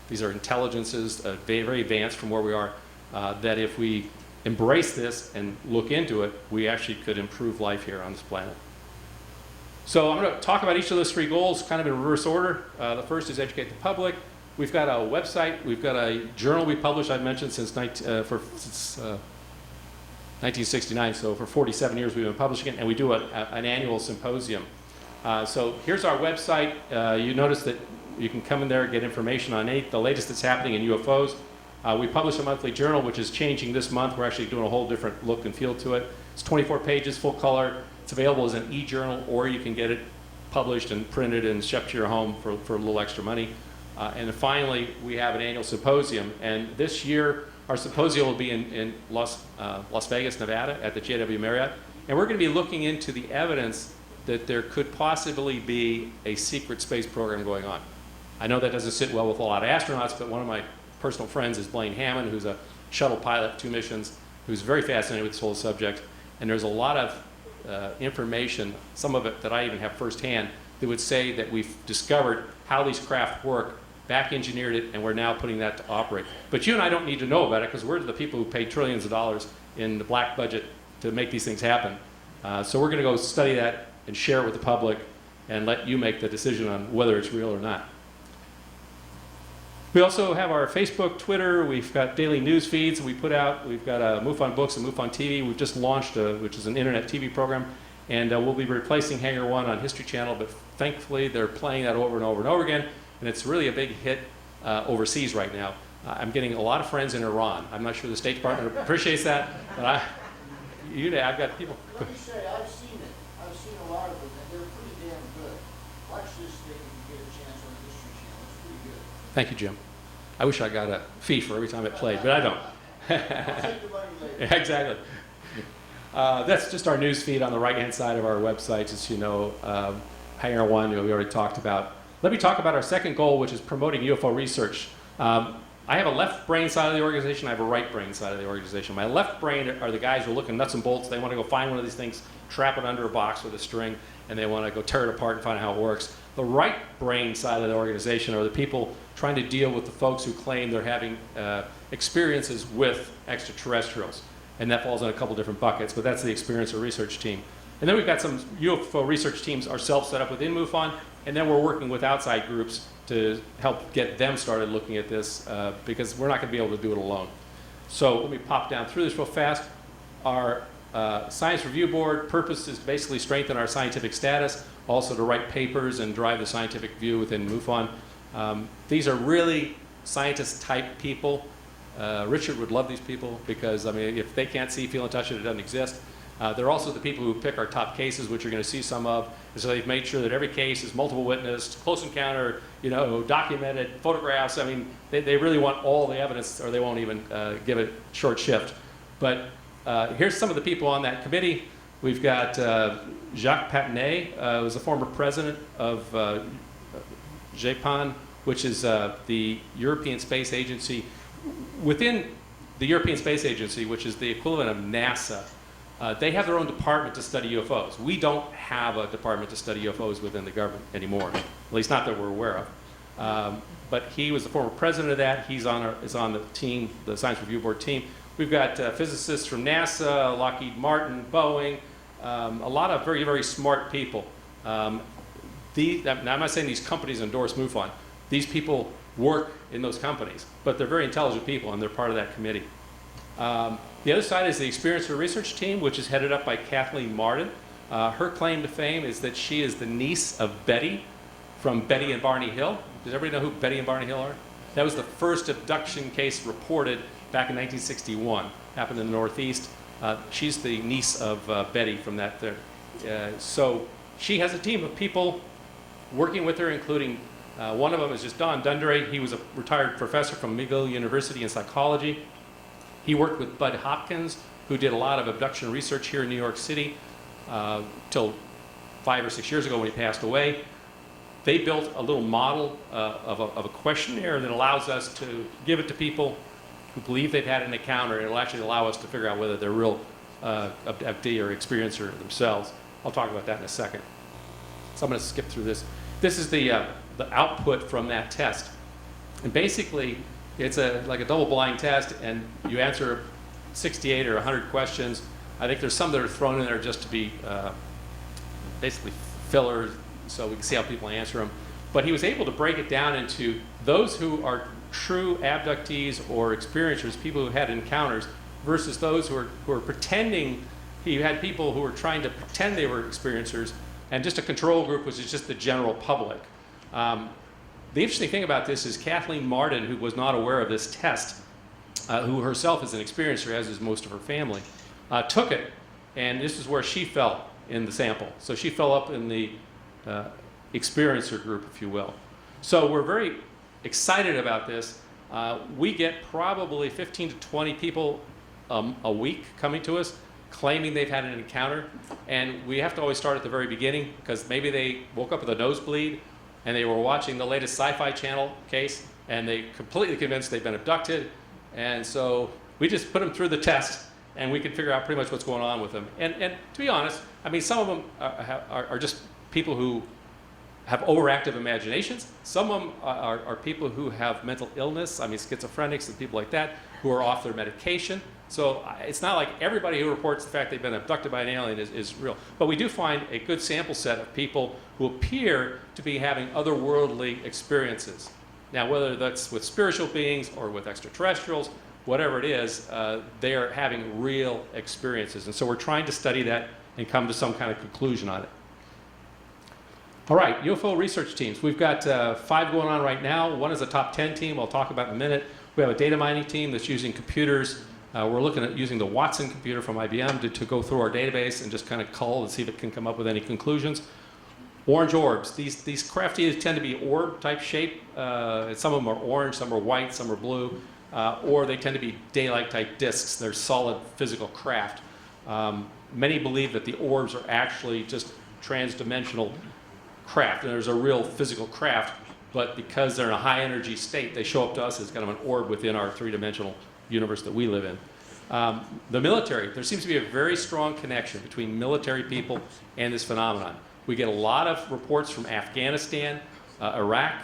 these are intelligences, very advanced from where we are, that if we embrace this and look into it, we actually could improve life here on this planet. So I'm going to talk about each of those 3 goals kind of in reverse order. The first is educate the public. We've got a website. We've got a journal we published, I've mentioned, since 1969. So for 47 years we've been publishing it, and we do an annual symposium. So here's our website. You notice that you can come in there and get information on the latest that's happening in UFOs. We publish a monthly journal, which is changing this month. We're actually doing a whole different look and feel to it. It's 24 pages, full color. It's available as an e-journal, or you can get it published and printed and shipped to your home for a little extra money. And then finally, we have an annual symposium. And this year, our symposium will be in Las Vegas, Nevada, at the JW Marriott. And we're going to be looking into the evidence that there could possibly be a secret space program going on. I know that doesn't sit well with a lot of astronauts, but one of my personal friends is Blaine Hammond, who's a shuttle pilot, 2 missions, who's very fascinated with this whole subject. And there's a lot of information, some of it that I even have firsthand, that would say that we've discovered how these craft work, back engineered it, and we're now putting that to operate. But you and I don't need to know about it because we're the people who pay trillions of dollars in the black budget to make these things happen. So we're going to go study that and share it with the public and let you make the decision on whether it's real or not. We also have our Facebook, Twitter. We've got daily news feeds we put out. We've got MUFON Books and MUFON TV. We've just launched, which is an internet TV program. And we'll be replacing Hangar 1 on History Channel, but thankfully they're playing that over and over and over again, and it's really a big hit overseas right now. I'm getting a lot of friends in Iran. I'm not sure the State Department appreciates that, but I've got people. Let me say, I've seen it. I've seen a lot of them, and they're pretty damn good. Watch this thing if you get a chance on the History Channel. It's pretty good. Thank you, Jim. I wish I got a fee for every time it played, but I don't. I'll take the money later. Exactly. That's just our news feed on the right-hand side of our website, as you know. Hangar 1, we already talked about. Let me talk about our second goal, which is promoting UFO research. I have a left brain side of the organization. I have a right brain side of the organization. My left brain are the guys who are looking nuts and bolts. They want to go find one of these things, trap it under a box with a string, and they want to go tear it apart and find out how it works. The right brain side of the organization are the people trying to deal with the folks who claim they're having experiences with extraterrestrials. And that falls in a couple different buckets, but that's the experiencer research team. And then we've got some UFO research teams ourselves set up within MUFON, and then we're working with outside groups to help get them started looking at this because we're not going to be able to do it alone. So let me pop down through this real fast. Our Science Review Board purpose is to basically strengthen our scientific status, also to write papers and drive the scientific view within MUFON. These are really scientist-type people. Richard would love these people because, I mean, if they can't see, feel, and touch it, it doesn't exist. They're also the people who pick our top cases, which you're going to see some of. And so they've made sure that every case is multiple witness, close encounter, documented, photographs. I mean, they really want all the evidence, or they won't even give it short shift. But here's some of the people on that committee. We've got Jacques Patinet, who's the former president of JPAN, which is the European Space Agency. Within the European Space Agency, which is the equivalent of NASA, they have their own department to study UFOs. We don't have a department to study UFOs within the government anymore, at least not that we're aware of. But he was the former president of that. He's on the team, the Science Review Board team. We've got physicists from NASA, Lockheed Martin, Boeing, a lot of very, very smart people. Now, I'm not saying these companies endorse MUFON. These people work in those companies, but they're very intelligent people, and they're part of that committee. The other side is the Experiencer Research Team, which is headed up by Kathleen Martin. Her claim to fame is that she is the niece of Betty from Betty and Barney Hill. Does everybody know who Betty and Barney Hill are? That was the first abduction case reported back in 1961. Happened in the Northeast. She's the niece of Betty from that there. So she has a team of people working with her, including one of them is just Don Dundray. He was a retired professor from McGill University in psychology. He worked with Bud Hopkins, who did a lot of abduction research here in New York City till 5 or 6 years ago when he passed away. They built a little model of a questionnaire that allows us to give it to people who believe they've had an encounter. It'll actually allow us to figure out whether they're real abductee or experiencer themselves. I'll talk about that in a second. So I'm going to skip through this. This is the output from that test. And basically, it's like a double-blind test, and you answer 68 or 100 questions. I think there's some that are thrown in there just to be basically fillers, so we can see how people answer them. But he was able to break it down into those who are true abductees or experiencers, people who had encounters, versus those who are pretending. He had people who were trying to pretend they were experiencers, and just a control group, which is just the general public. The interesting thing about this is Kathleen Martin, who was not aware of this test, who herself is an experiencer, as is most of her family, took it, and this is where she fell in the sample. So she fell up in the experiencer group, if you will. So we're very excited about this. We get probably 15 to 20 people a week coming to us claiming they've had an encounter, and we have to always start at the very beginning because maybe they woke up with a nosebleed and they were watching the latest Sci-Fi Channel case, and they completely convinced they've been abducted. And so we just put them through the test, and we can figure out pretty much what's going on with them. And to be honest, I mean, some of them are just people who have overactive imaginations. Some of them are people who have mental illness, I mean, schizophrenics and people like that, who are off their medication. So it's not like everybody who reports the fact they've been abducted by an alien is real. But we do find a good sample set of people who appear to be having otherworldly experiences. Now, whether that's with spiritual beings or with extraterrestrials, whatever it is, they are having real experiences. And so we're trying to study that and come to some kind of conclusion on it. All right, UFO research teams. We've got 5 going on right now. One is a top 10 team I'll talk about in a minute. We have a data mining team that's using computers. We're looking at using the Watson computer from IBM to go through our database and just kind of cull and see if it can come up with any conclusions. Orange orbs. These craft either tend to be orb type shape. Some of them are orange, some are white, some are blue, or they tend to be daylight type disks. They're solid physical craft. Many believe that the orbs are actually just transdimensional craft, and there's a real physical craft, but because they're in a high energy state, they show up to us as kind of an orb within our 3-dimensional universe that we live in. The military, there seems to be a very strong connection between military people and this phenomenon. We get a lot of reports from Afghanistan, Iraq.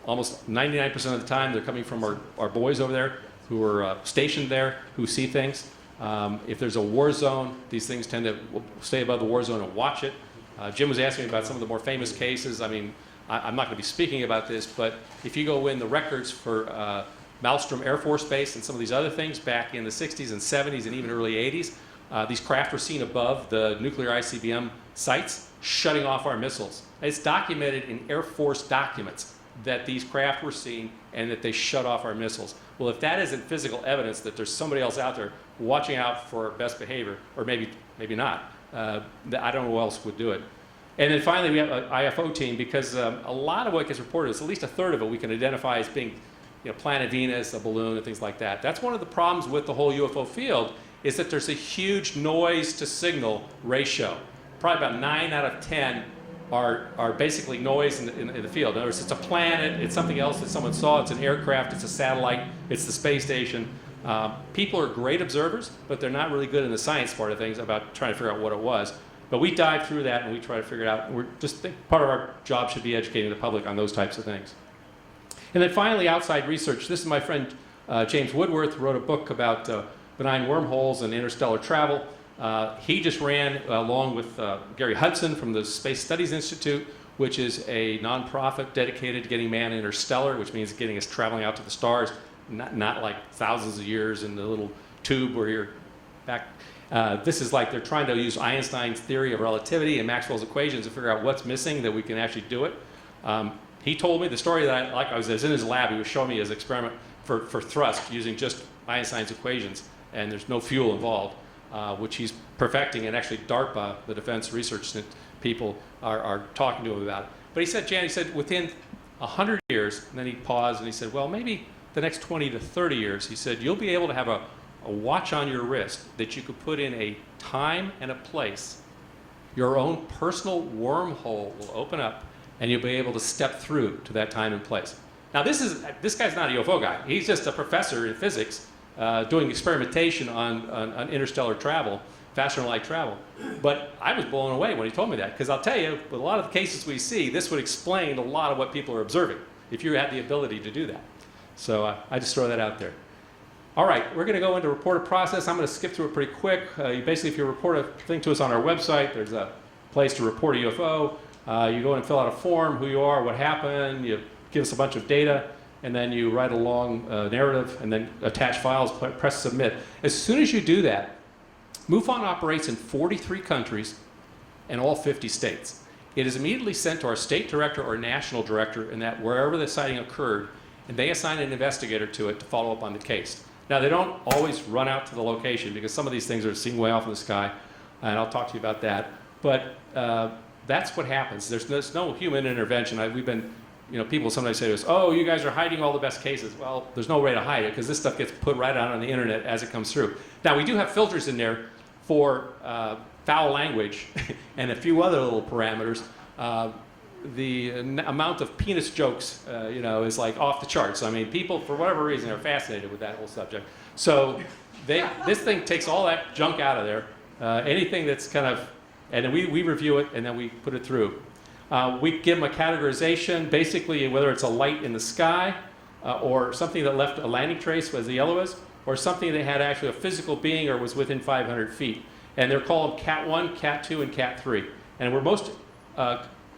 Almost 99% of the time they're coming from our boys over there who are stationed there, who see things. If there's a war zone, these things tend to stay above the war zone and watch it. Jim was asking me about some of the more famous cases. I mean, I'm not going to be speaking about this, but if you go in the records for Malmstrom Air Force Base and some of these other things back in the 60s and 70s and even early 80s, these craft were seen above the nuclear ICBM sites, shutting off our missiles. It's documented in Air Force documents that these craft were seen and that they shut off our missiles. Well, if that isn't physical evidence that there's somebody else out there watching out for best behavior, or maybe not, I don't know who else would do it. And then finally, we have an IFO team, because a lot of what gets reported is at least a third of it we can identify as being, planet Venus, a balloon, and things like that. That's one of the problems with the whole UFO field, is that there's a huge noise to signal ratio. Probably about 9 out of 10 are basically noise in the field. In other words, it's a planet, it's something else that someone saw, it's an aircraft, it's a satellite, it's the space station. People are great observers, but they're not really good in the science part of things about trying to figure out what it was. But we dive through that and we try to figure it out. We're just part of our job should be educating the public on those types of things. And then finally, outside research. This is my friend James Woodworth, wrote a book about benign wormholes and interstellar travel. He just ran, along with Gary Hudson from the Space Studies Institute, which is a nonprofit dedicated to getting man interstellar, which means getting us traveling out to the stars, not like thousands of years in the little tube where you're back. This is like they're trying to use Einstein's theory of relativity and Maxwell's equations to figure out what's missing that we can actually do it. He told me the story that I was in his lab. He was showing me his experiment for thrust using just Einstein's equations, and there's no fuel involved, which he's perfecting, and actually DARPA, the Defense Research people, are talking to him about it. But he said, Jan, within 100 years, and then he paused and he said, well, maybe the next 20 to 30 years, he said, you'll be able to have a watch on your wrist that you could put in a time and a place. Your own personal wormhole will open up, and you'll be able to step through to that time and place. Now, this guy's not a UFO guy. He's just a professor in physics doing experimentation on interstellar travel, faster than light travel. But I was blown away when he told me that, because I'll tell you, with a lot of the cases we see, this would explain a lot of what people are observing, if you had the ability to do that. So I just throw that out there. All right, we're going to go into report a process. I'm going to skip through it pretty quick. Basically, if you report a thing to us on our website, there's a place to report a UFO. You go and fill out a form, who you are, what happened, you give us a bunch of data, and then you write a long narrative, and then attach files, press submit. As soon as you do that, MUFON operates in 43 countries and all 50 states. It is immediately sent to our state director or national director in that wherever the sighting occurred, and they assign an investigator to it to follow up on the case. Now, they don't always run out to the location, because some of these things are seen way off in the sky, and I'll talk to you about that. But that's what happens. There's no human intervention. We've been, people sometimes say to us, oh, you guys are hiding all the best cases. Well, there's no way to hide it, because this stuff gets put right out on the internet as it comes through. Now, we do have filters in there for foul language and a few other little parameters. The amount of penis jokes, is like off the charts. I mean, people, for whatever reason, are fascinated with that whole subject. So this thing takes all that junk out of there. Anything that's kind of, and then we review it, and then we put it through. We give them a categorization, basically whether it's a light in the sky, or something that left a landing trace, as the yellow is, or something that had actually a physical being or was within 500 feet. And they're called Cat 1, Cat 2, and Cat 3. And we're most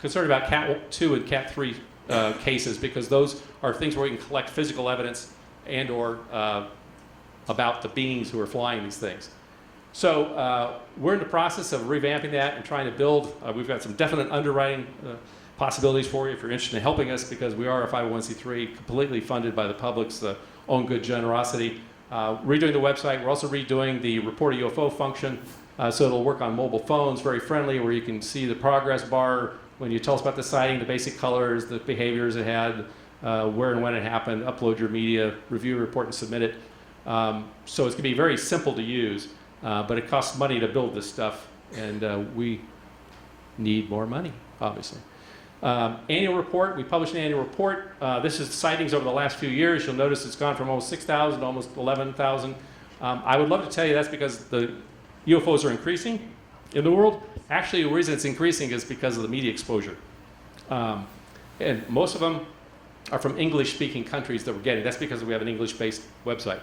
concerned about Cat 2 and Cat 3 cases, because those are things where we can collect physical evidence and or about the beings who are flying these things. So we're in the process of revamping that and trying to build. We've got some definite underwriting possibilities for you if you're interested in helping us, because we are a 501c3 completely funded by the public's own good generosity. Redoing the website. We're also redoing the report a UFO function, so it'll work on mobile phones, very friendly, where you can see the progress bar when you tell us about the sighting, the basic colors, the behaviors it had, where and when it happened, upload your media, review a report and submit it. So it's going to be very simple to use, but it costs money to build this stuff, and we need more money, obviously. Annual report, we publish an annual report. This is sightings over the last few years. You'll notice it's gone from almost 6,000 to almost 11,000. I would love to tell you that's because the UFOs are increasing in the world. Actually, the reason it's increasing is because of the media exposure. And most of them are from English-speaking countries that we're getting. That's because we have an English-based website.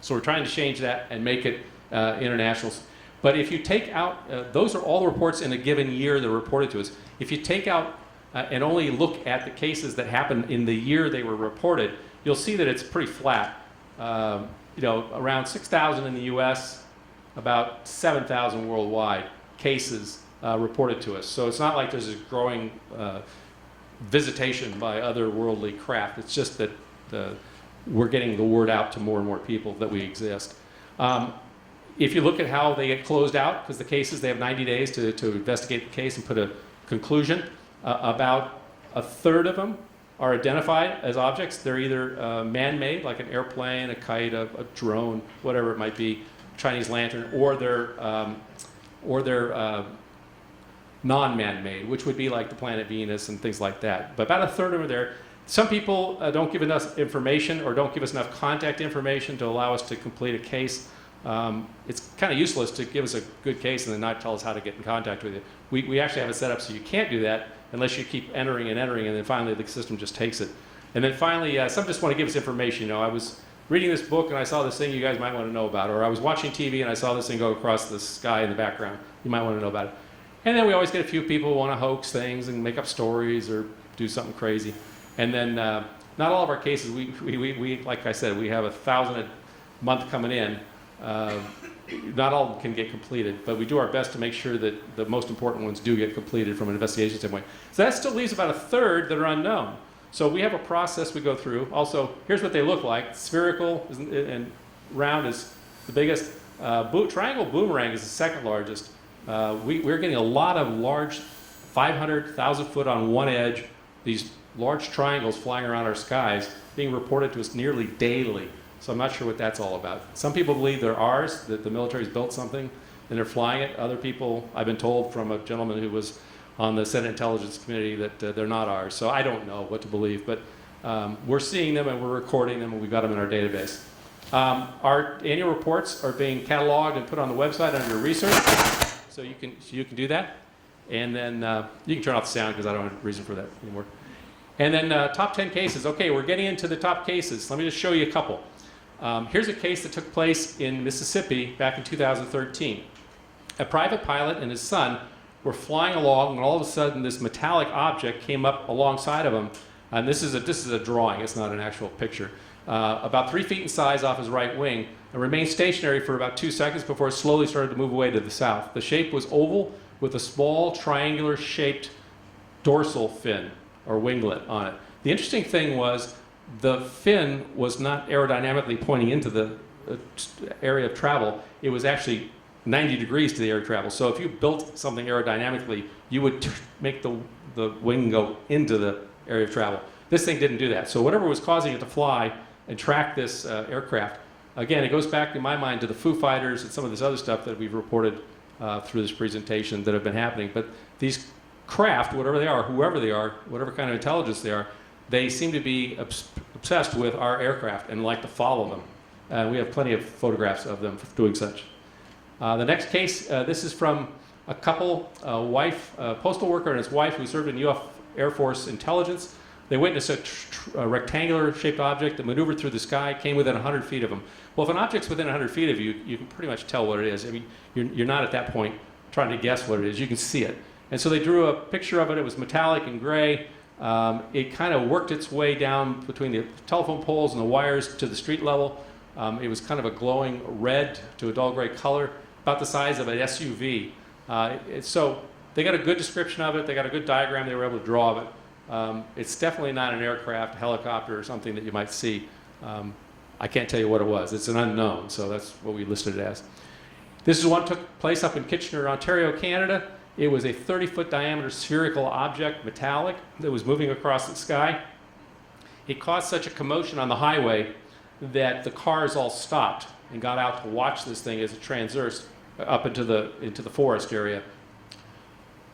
So we're trying to change that and make it international. But if you take out, those are all the reports in a given year that are reported to us. If you take out and only look at the cases that happened in the year they were reported, you'll see that it's pretty flat. Around 6,000 in the US, about 7,000 worldwide cases reported to us. So it's not like there's a growing visitation by otherworldly craft. It's just that we're getting the word out to more and more people that we exist. If you look at how they get closed out, because the cases, they have 90 days to investigate the case and put a conclusion. About a third of them are identified as objects. They're either man-made, like an airplane, a kite, a drone, whatever it might be, Chinese lantern, or they're non-man-made, which would be like the planet Venus and things like that. But about a third of them are there. Some people don't give enough information or don't give us enough contact information to allow us to complete a case. It's kind of useless to give us a good case and then not tell us how to get in contact with you. We actually have it set up so you can't do that unless you keep entering, and then finally the system just takes it. And then finally, some just want to give us information. I was reading this book and I saw this thing you guys might want to know about, or I was watching TV and I saw this thing go across the sky in the background. You might want to know about it. And then we always get a few people who want to hoax things and make up stories or do something crazy. And then not all of our cases, we like I said, we have 1,000 a month coming in. Not all of them can get completed, but we do our best to make sure that the most important ones do get completed from an investigation standpoint. So that still leaves about a third that are unknown. So we have a process we go through. Also, here's what they look like. Spherical and round is the biggest. Triangle boomerang is the second largest. We're getting a lot of large 500,000 foot on one edge, these large triangles flying around our skies being reported to us nearly daily. So I'm not sure what that's all about. Some people believe they're ours, that the military's built something and they're flying it. Other people, I've been told from a gentleman who was on the Senate Intelligence Committee that they're not ours. So I don't know what to believe, but we're seeing them and we're recording them and we've got them in our database. Our annual reports are being cataloged and put on the website under research, so you can do that. And then you can turn off the sound because I don't have a reason for that anymore. And then top 10 cases. Okay, we're getting into the top cases. Let me just show you a couple. Here's a case that took place in Mississippi back in 2013. A private pilot and his son were flying along, and all of a sudden this metallic object came up alongside of him. And this is a drawing, it's not an actual picture. About 3 feet in size off his right wing, and remained stationary for about 2 seconds before it slowly started to move away to the south. The shape was oval with a small triangular shaped dorsal fin or winglet on it. The interesting thing was the fin was not aerodynamically pointing into the area of travel. It was actually 90 degrees to the area of travel. So if you built something aerodynamically, you would make the wing go into the area of travel. This thing didn't do that. So whatever was causing it to fly and track this aircraft, again, it goes back in my mind to the Foo Fighters and some of this other stuff that we've reported through this presentation that have been happening. But these craft, whatever they are, whoever they are, whatever kind of intelligence they are, they seem to be obsessed with our aircraft and like to follow them. We have plenty of photographs of them doing such. The next case, this is from a couple, a postal worker and his wife who served in U.S. Air Force intelligence. They witnessed a rectangular shaped object that maneuvered through the sky, came within 100 feet of them. Well, if an object's within 100 feet of you, you can pretty much tell what it is. I mean, you're not at that point trying to guess what it is. You can see it. And so they drew a picture of it. It was metallic and gray. It kind of worked its way down between the telephone poles and the wires to the street level. It was kind of a glowing red to a dull gray color. about the size of an SUV. So they got a good description of it. They got a good diagram they were able to draw of it. It's definitely not an aircraft, helicopter, or something that you might see. I can't tell you what it was. It's an unknown, so that's what we listed it as. This is one that took place up in Kitchener, Ontario, Canada. It was a 30-foot diameter spherical object, metallic, that was moving across the sky. It caused such a commotion on the highway that the cars all stopped and got out to watch this thing as it transversed up into the forest area.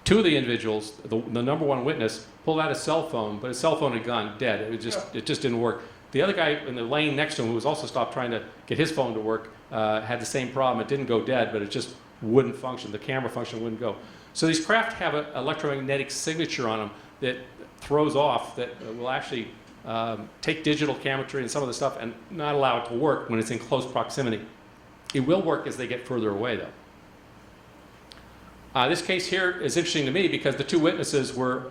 Two of the individuals, the number one witness, pulled out his cell phone, but his cell phone had gone dead. It just didn't work. The other guy in the lane next to him, who was also stopped trying to get his phone to work, had the same problem. It didn't go dead, but it just wouldn't function. The camera function wouldn't go. So these craft have an electromagnetic signature on them that throws off, that will actually take digital camera and some of the stuff and not allow it to work when it's in close proximity. It will work as they get further away, though. This case here is interesting to me because the two witnesses were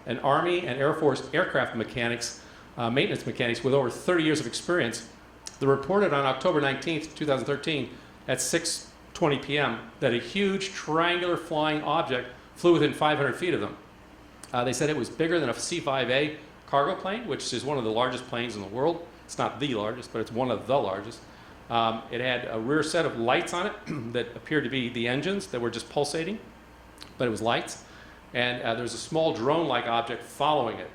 an Army and Air Force aircraft mechanics, maintenance mechanics with over 30 years of experience. They reported on October 19th, 2013 at 6:20 p.m. that a huge triangular flying object flew within 500 feet of them. They said it was bigger than a C-5A cargo plane, which is one of the largest planes in the world. It's not the largest, but it's one of the largest. It had a rear set of lights on it that appeared to be the engines that were just pulsating, but it was lights. And there was a small drone-like object following it.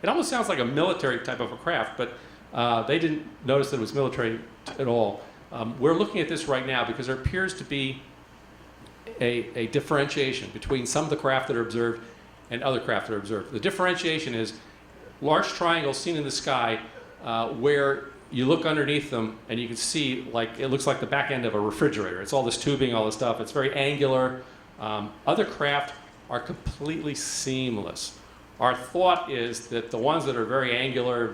It almost sounds like a military type of a craft, but they didn't notice that it was military at all. We're looking at this right now because there appears to be a differentiation between some of the craft that are observed and other craft that are observed. The differentiation is large triangles seen in the sky where you look underneath them and you can see, like, it looks like the back end of a refrigerator. It's all this tubing, all this stuff. It's very angular. Other craft are completely seamless. Our thought is that the ones that are very angular,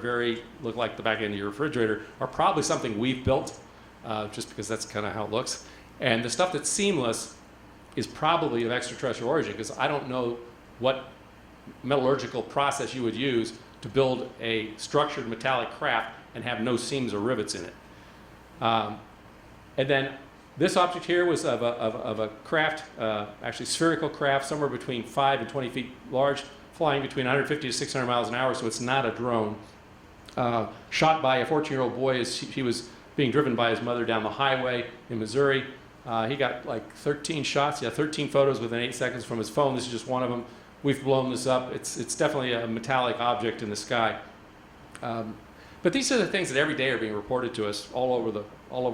look like the back end of your refrigerator, are probably something we've built, just because that's kind of how it looks. And the stuff that's seamless is probably of extraterrestrial origin, because I don't know what metallurgical process you would use to build a structured metallic craft and have no seams or rivets in it. And then this object here was of a craft, actually spherical craft, somewhere between 5 and 20 feet large, flying between 150 to 600 miles an hour, so it's not a drone. Shot by a 14-year-old boy as he was being driven by his mother down the highway in Missouri. He got like 13 shots. He had 13 photos within 8 seconds from his phone. This is just one of them. We've blown this up. It's definitely a metallic object in the sky. But these are the things that every day are being reported to us all over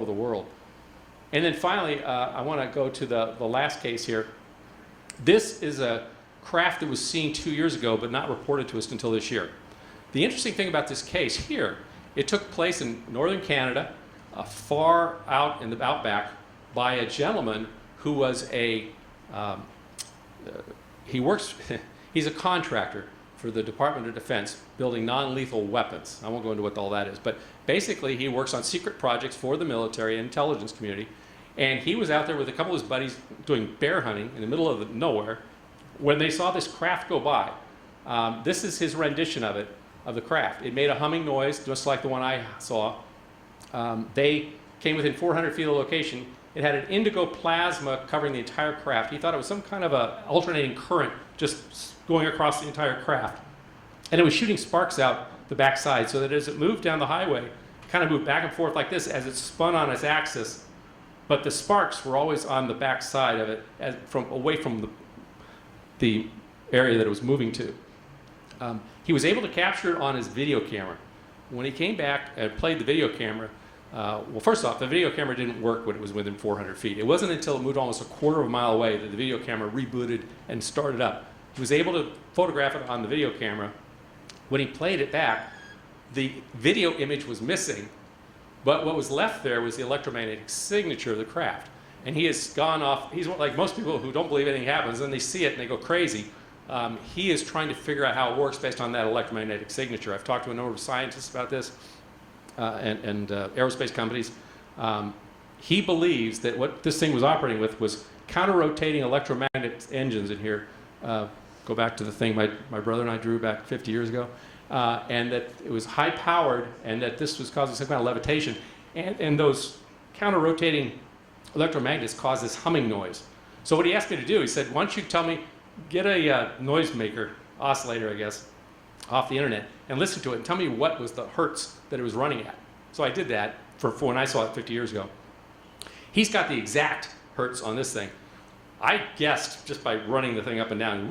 the world. And then finally, I want to go to the last case here. This is a craft that was seen 2 years ago, but not reported to us until this year. The interesting thing about this case here, it took place in northern Canada, far out in the outback, by a gentleman who was he's a contractor for the Department of Defense building non-lethal weapons. I won't go into what all that is, but basically he works on secret projects for the military and intelligence community. And he was out there with a couple of his buddies doing bear hunting in the middle of nowhere when they saw this craft go by. This is his rendition of the craft. It made a humming noise, just like the one I saw. They came within 400 feet of the location. It had an indigo plasma covering the entire craft. He thought it was some kind of a alternating current just going across the entire craft. And it was shooting sparks out the backside, so that as it moved down the highway, it kind of moved back and forth like this as it spun on its axis. But the sparks were always on the backside of it, away from the area that it was moving to. He was able to capture it on his video camera. When he came back and played the video camera, well, first off, the video camera didn't work when it was within 400 feet. It wasn't until it moved almost a quarter of a mile away that the video camera rebooted and started up. He was able to photograph it on the video camera. When he played it back, the video image was missing, but what was left there was the electromagnetic signature of the craft. And he has gone off, he's like most people who don't believe anything happens, and they see it and they go crazy. He is trying to figure out how it works based on that electromagnetic signature. I've talked to a number of scientists about this and aerospace companies. He believes that what this thing was operating with was counter-rotating electromagnet engines in here. Go back to the thing my brother and I drew back 50 years ago. And that it was high-powered and that this was causing some kind of levitation. And those counter-rotating electromagnets cause this humming noise. So what he asked me to do, he said, why don't you tell me, get a noisemaker, oscillator, I guess, off the internet, and listen to it and tell me what was the hertz that it was running at. So I did that for when I saw it 50 years ago. He's got the exact hertz on this thing. I guessed just by running the thing up and down,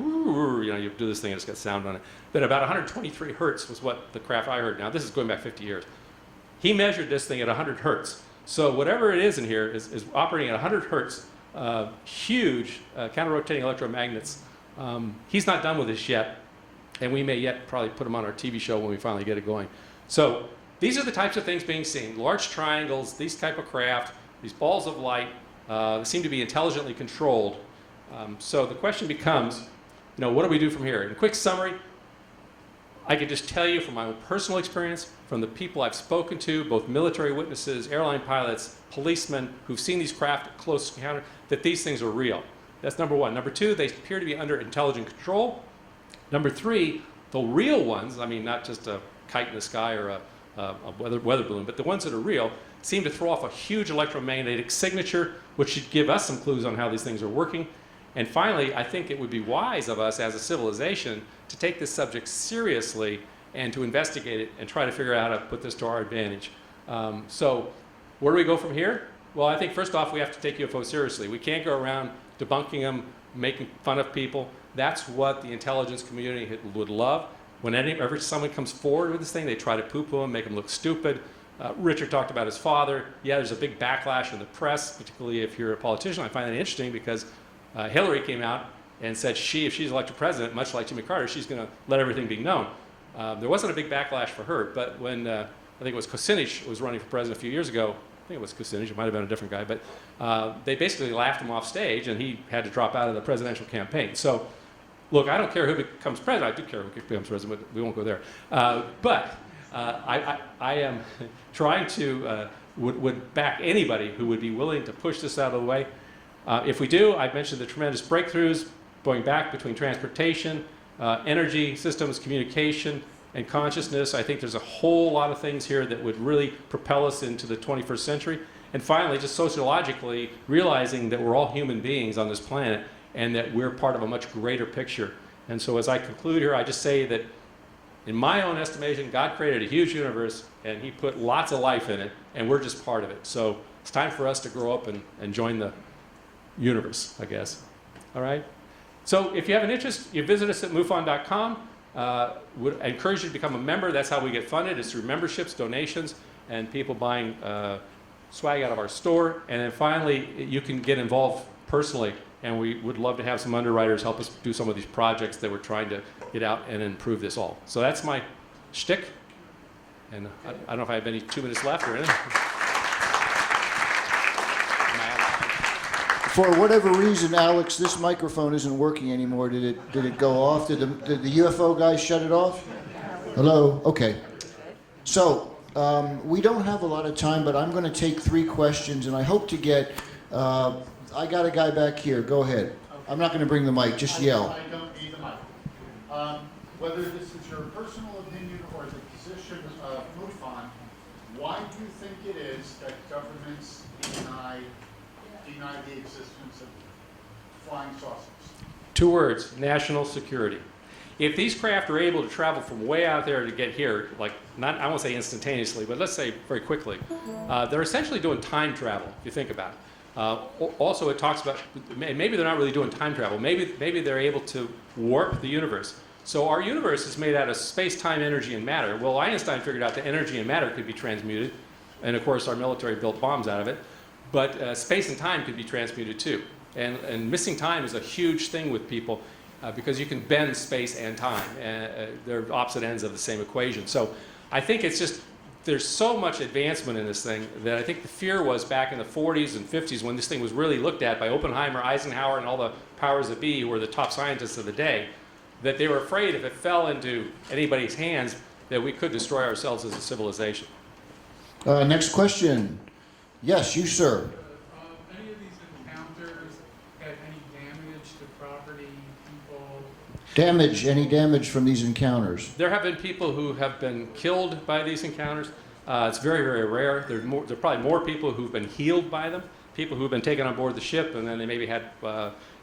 you know, you do this thing and it's got sound on it, that about 123 hertz was what the craft I heard. Now this is going back 50 years. He measured this thing at 100 hertz. So whatever it is in here is operating at 100 hertz, huge counter-rotating electromagnets. He's not done with this yet, and we may yet probably put him on our TV show when we finally get it going. So these are the types of things being seen. Large triangles, these type of craft, these balls of light, seem to be intelligently controlled. So the question becomes, you know, what do we do from here? In a quick summary, I can just tell you from my own personal experience, from the people I've spoken to, both military witnesses, airline pilots, policemen who've seen these craft at close encounter, that these things are real. That's number one. Number two, they appear to be under intelligent control. Number three, the real ones, I mean, not just a kite in the sky or a weather balloon, but the ones that are real, seem to throw off a huge electromagnetic signature, which should give us some clues on how these things are working. And finally, I think it would be wise of us as a civilization to take this subject seriously and to investigate it and try to figure out how to put this to our advantage. So where do we go from here? Well, I think first off, we have to take UFOs seriously. We can't go around debunking them, making fun of people. That's what the intelligence community would love. Whenever someone comes forward with this thing, they try to poo-poo them, make them look stupid. Richard talked about his father. Yeah, there's a big backlash in the press, particularly if you're a politician. I find that interesting because Hillary came out and said if she's elected president, much like Jimmy Carter, she's going to let everything be known. There wasn't a big backlash for her, but when I think it was Kucinich was running for president a few years ago, I think it was Kucinich, it might have been a different guy, but they basically laughed him off stage and he had to drop out of the presidential campaign. So, look, I don't care who becomes president. I do care who becomes president, but we won't go there. I am trying to, would back anybody who would be willing to push this out of the way. If we do, I've mentioned the tremendous breakthroughs going back between transportation, energy systems, communication, and consciousness. I think there's a whole lot of things here that would really propel us into the 21st century. And finally, just sociologically, realizing that we're all human beings on this planet and that we're part of a much greater picture. And so as I conclude here, I just say that in my own estimation, God created a huge universe and he put lots of life in it, and we're just part of it. So it's time for us to grow up and join the universe, I guess. All right? So if you have an interest, you visit us at MUFON.com. Would encourage you to become a member. That's how we get funded. It's through memberships, donations, and people buying swag out of our store. And then finally, you can get involved personally. And we would love to have some underwriters help us do some of these projects that we're trying to get out and improve this all. So that's my shtick. And I don't know if I have any 2 minutes left or anything. For whatever reason, Alex, this microphone isn't working anymore. Did it go off? Did the UFO guys shut it off? Hello? Okay. So we don't have a lot of time, but I'm going to take 3 questions, and I hope to get. I got a guy back here. Go ahead. I'm not going to bring the mic. Just yell. I don't need the mic. Whether this is your personal opinion or the position of MUFON, why do you think it is that governments deny the existence of flying saucers? 2 words: national security. If these craft are able to travel from way out there to get here, like not, I won't say instantaneously, but let's say very quickly, they're essentially doing time travel, if you think about it. Also, it talks about, maybe they're not really doing time travel. Maybe they're able to warp the universe. So our universe is made out of space, time, energy, and matter. Well, Einstein figured out that energy and matter could be transmuted. And of course, our military built bombs out of it. But space and time could be transmuted too. And missing time is a huge thing with people because you can bend space and time. They're opposite ends of the same equation. So I think it's just, there's so much advancement in this thing that I think the fear was back in the 40s and 50s when this thing was really looked at by Oppenheimer, Eisenhower, and all the powers that be who were the top scientists of the day, that they were afraid if it fell into anybody's hands that we could destroy ourselves as a civilization. Next question. Yes, you, sir. Any of these encounters had any damage to property, people? Any damage from these encounters? There have been people who have been killed by these encounters. It's very, very rare. There are probably more people who've been healed by them people who have been taken on board the ship, and then they maybe had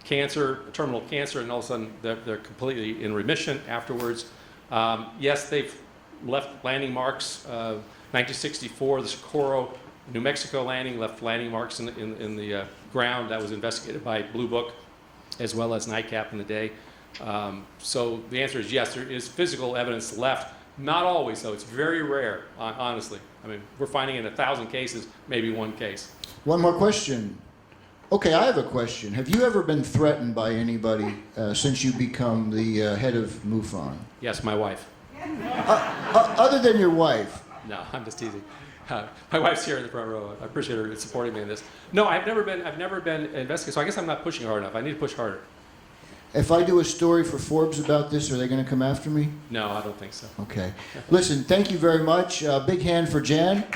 cancer, terminal cancer, and all of a sudden they're completely in remission afterwards. Yes, they've left landing marks. 1964, the Socorro, New Mexico landing left landing marks in the ground. That was investigated by Blue Book, as well as NICAP in the day. So the answer is yes, there is physical evidence left. Not always, though. It's very rare, honestly. I mean, we're finding in 1,000 cases, maybe one case. One more question. Okay, I have a question. Have you ever been threatened by anybody since you become the head of MUFON? Yes, my wife. Other than your wife? No, I'm just teasing. My wife's here in the front row. I appreciate her supporting me in this. No, I've never been investigated, so I guess I'm not pushing hard enough. I need to push harder. If I do a story for Forbes about this, are they going to come after me? No, I don't think so. Okay. Listen, thank you very much. Big hand for Jan.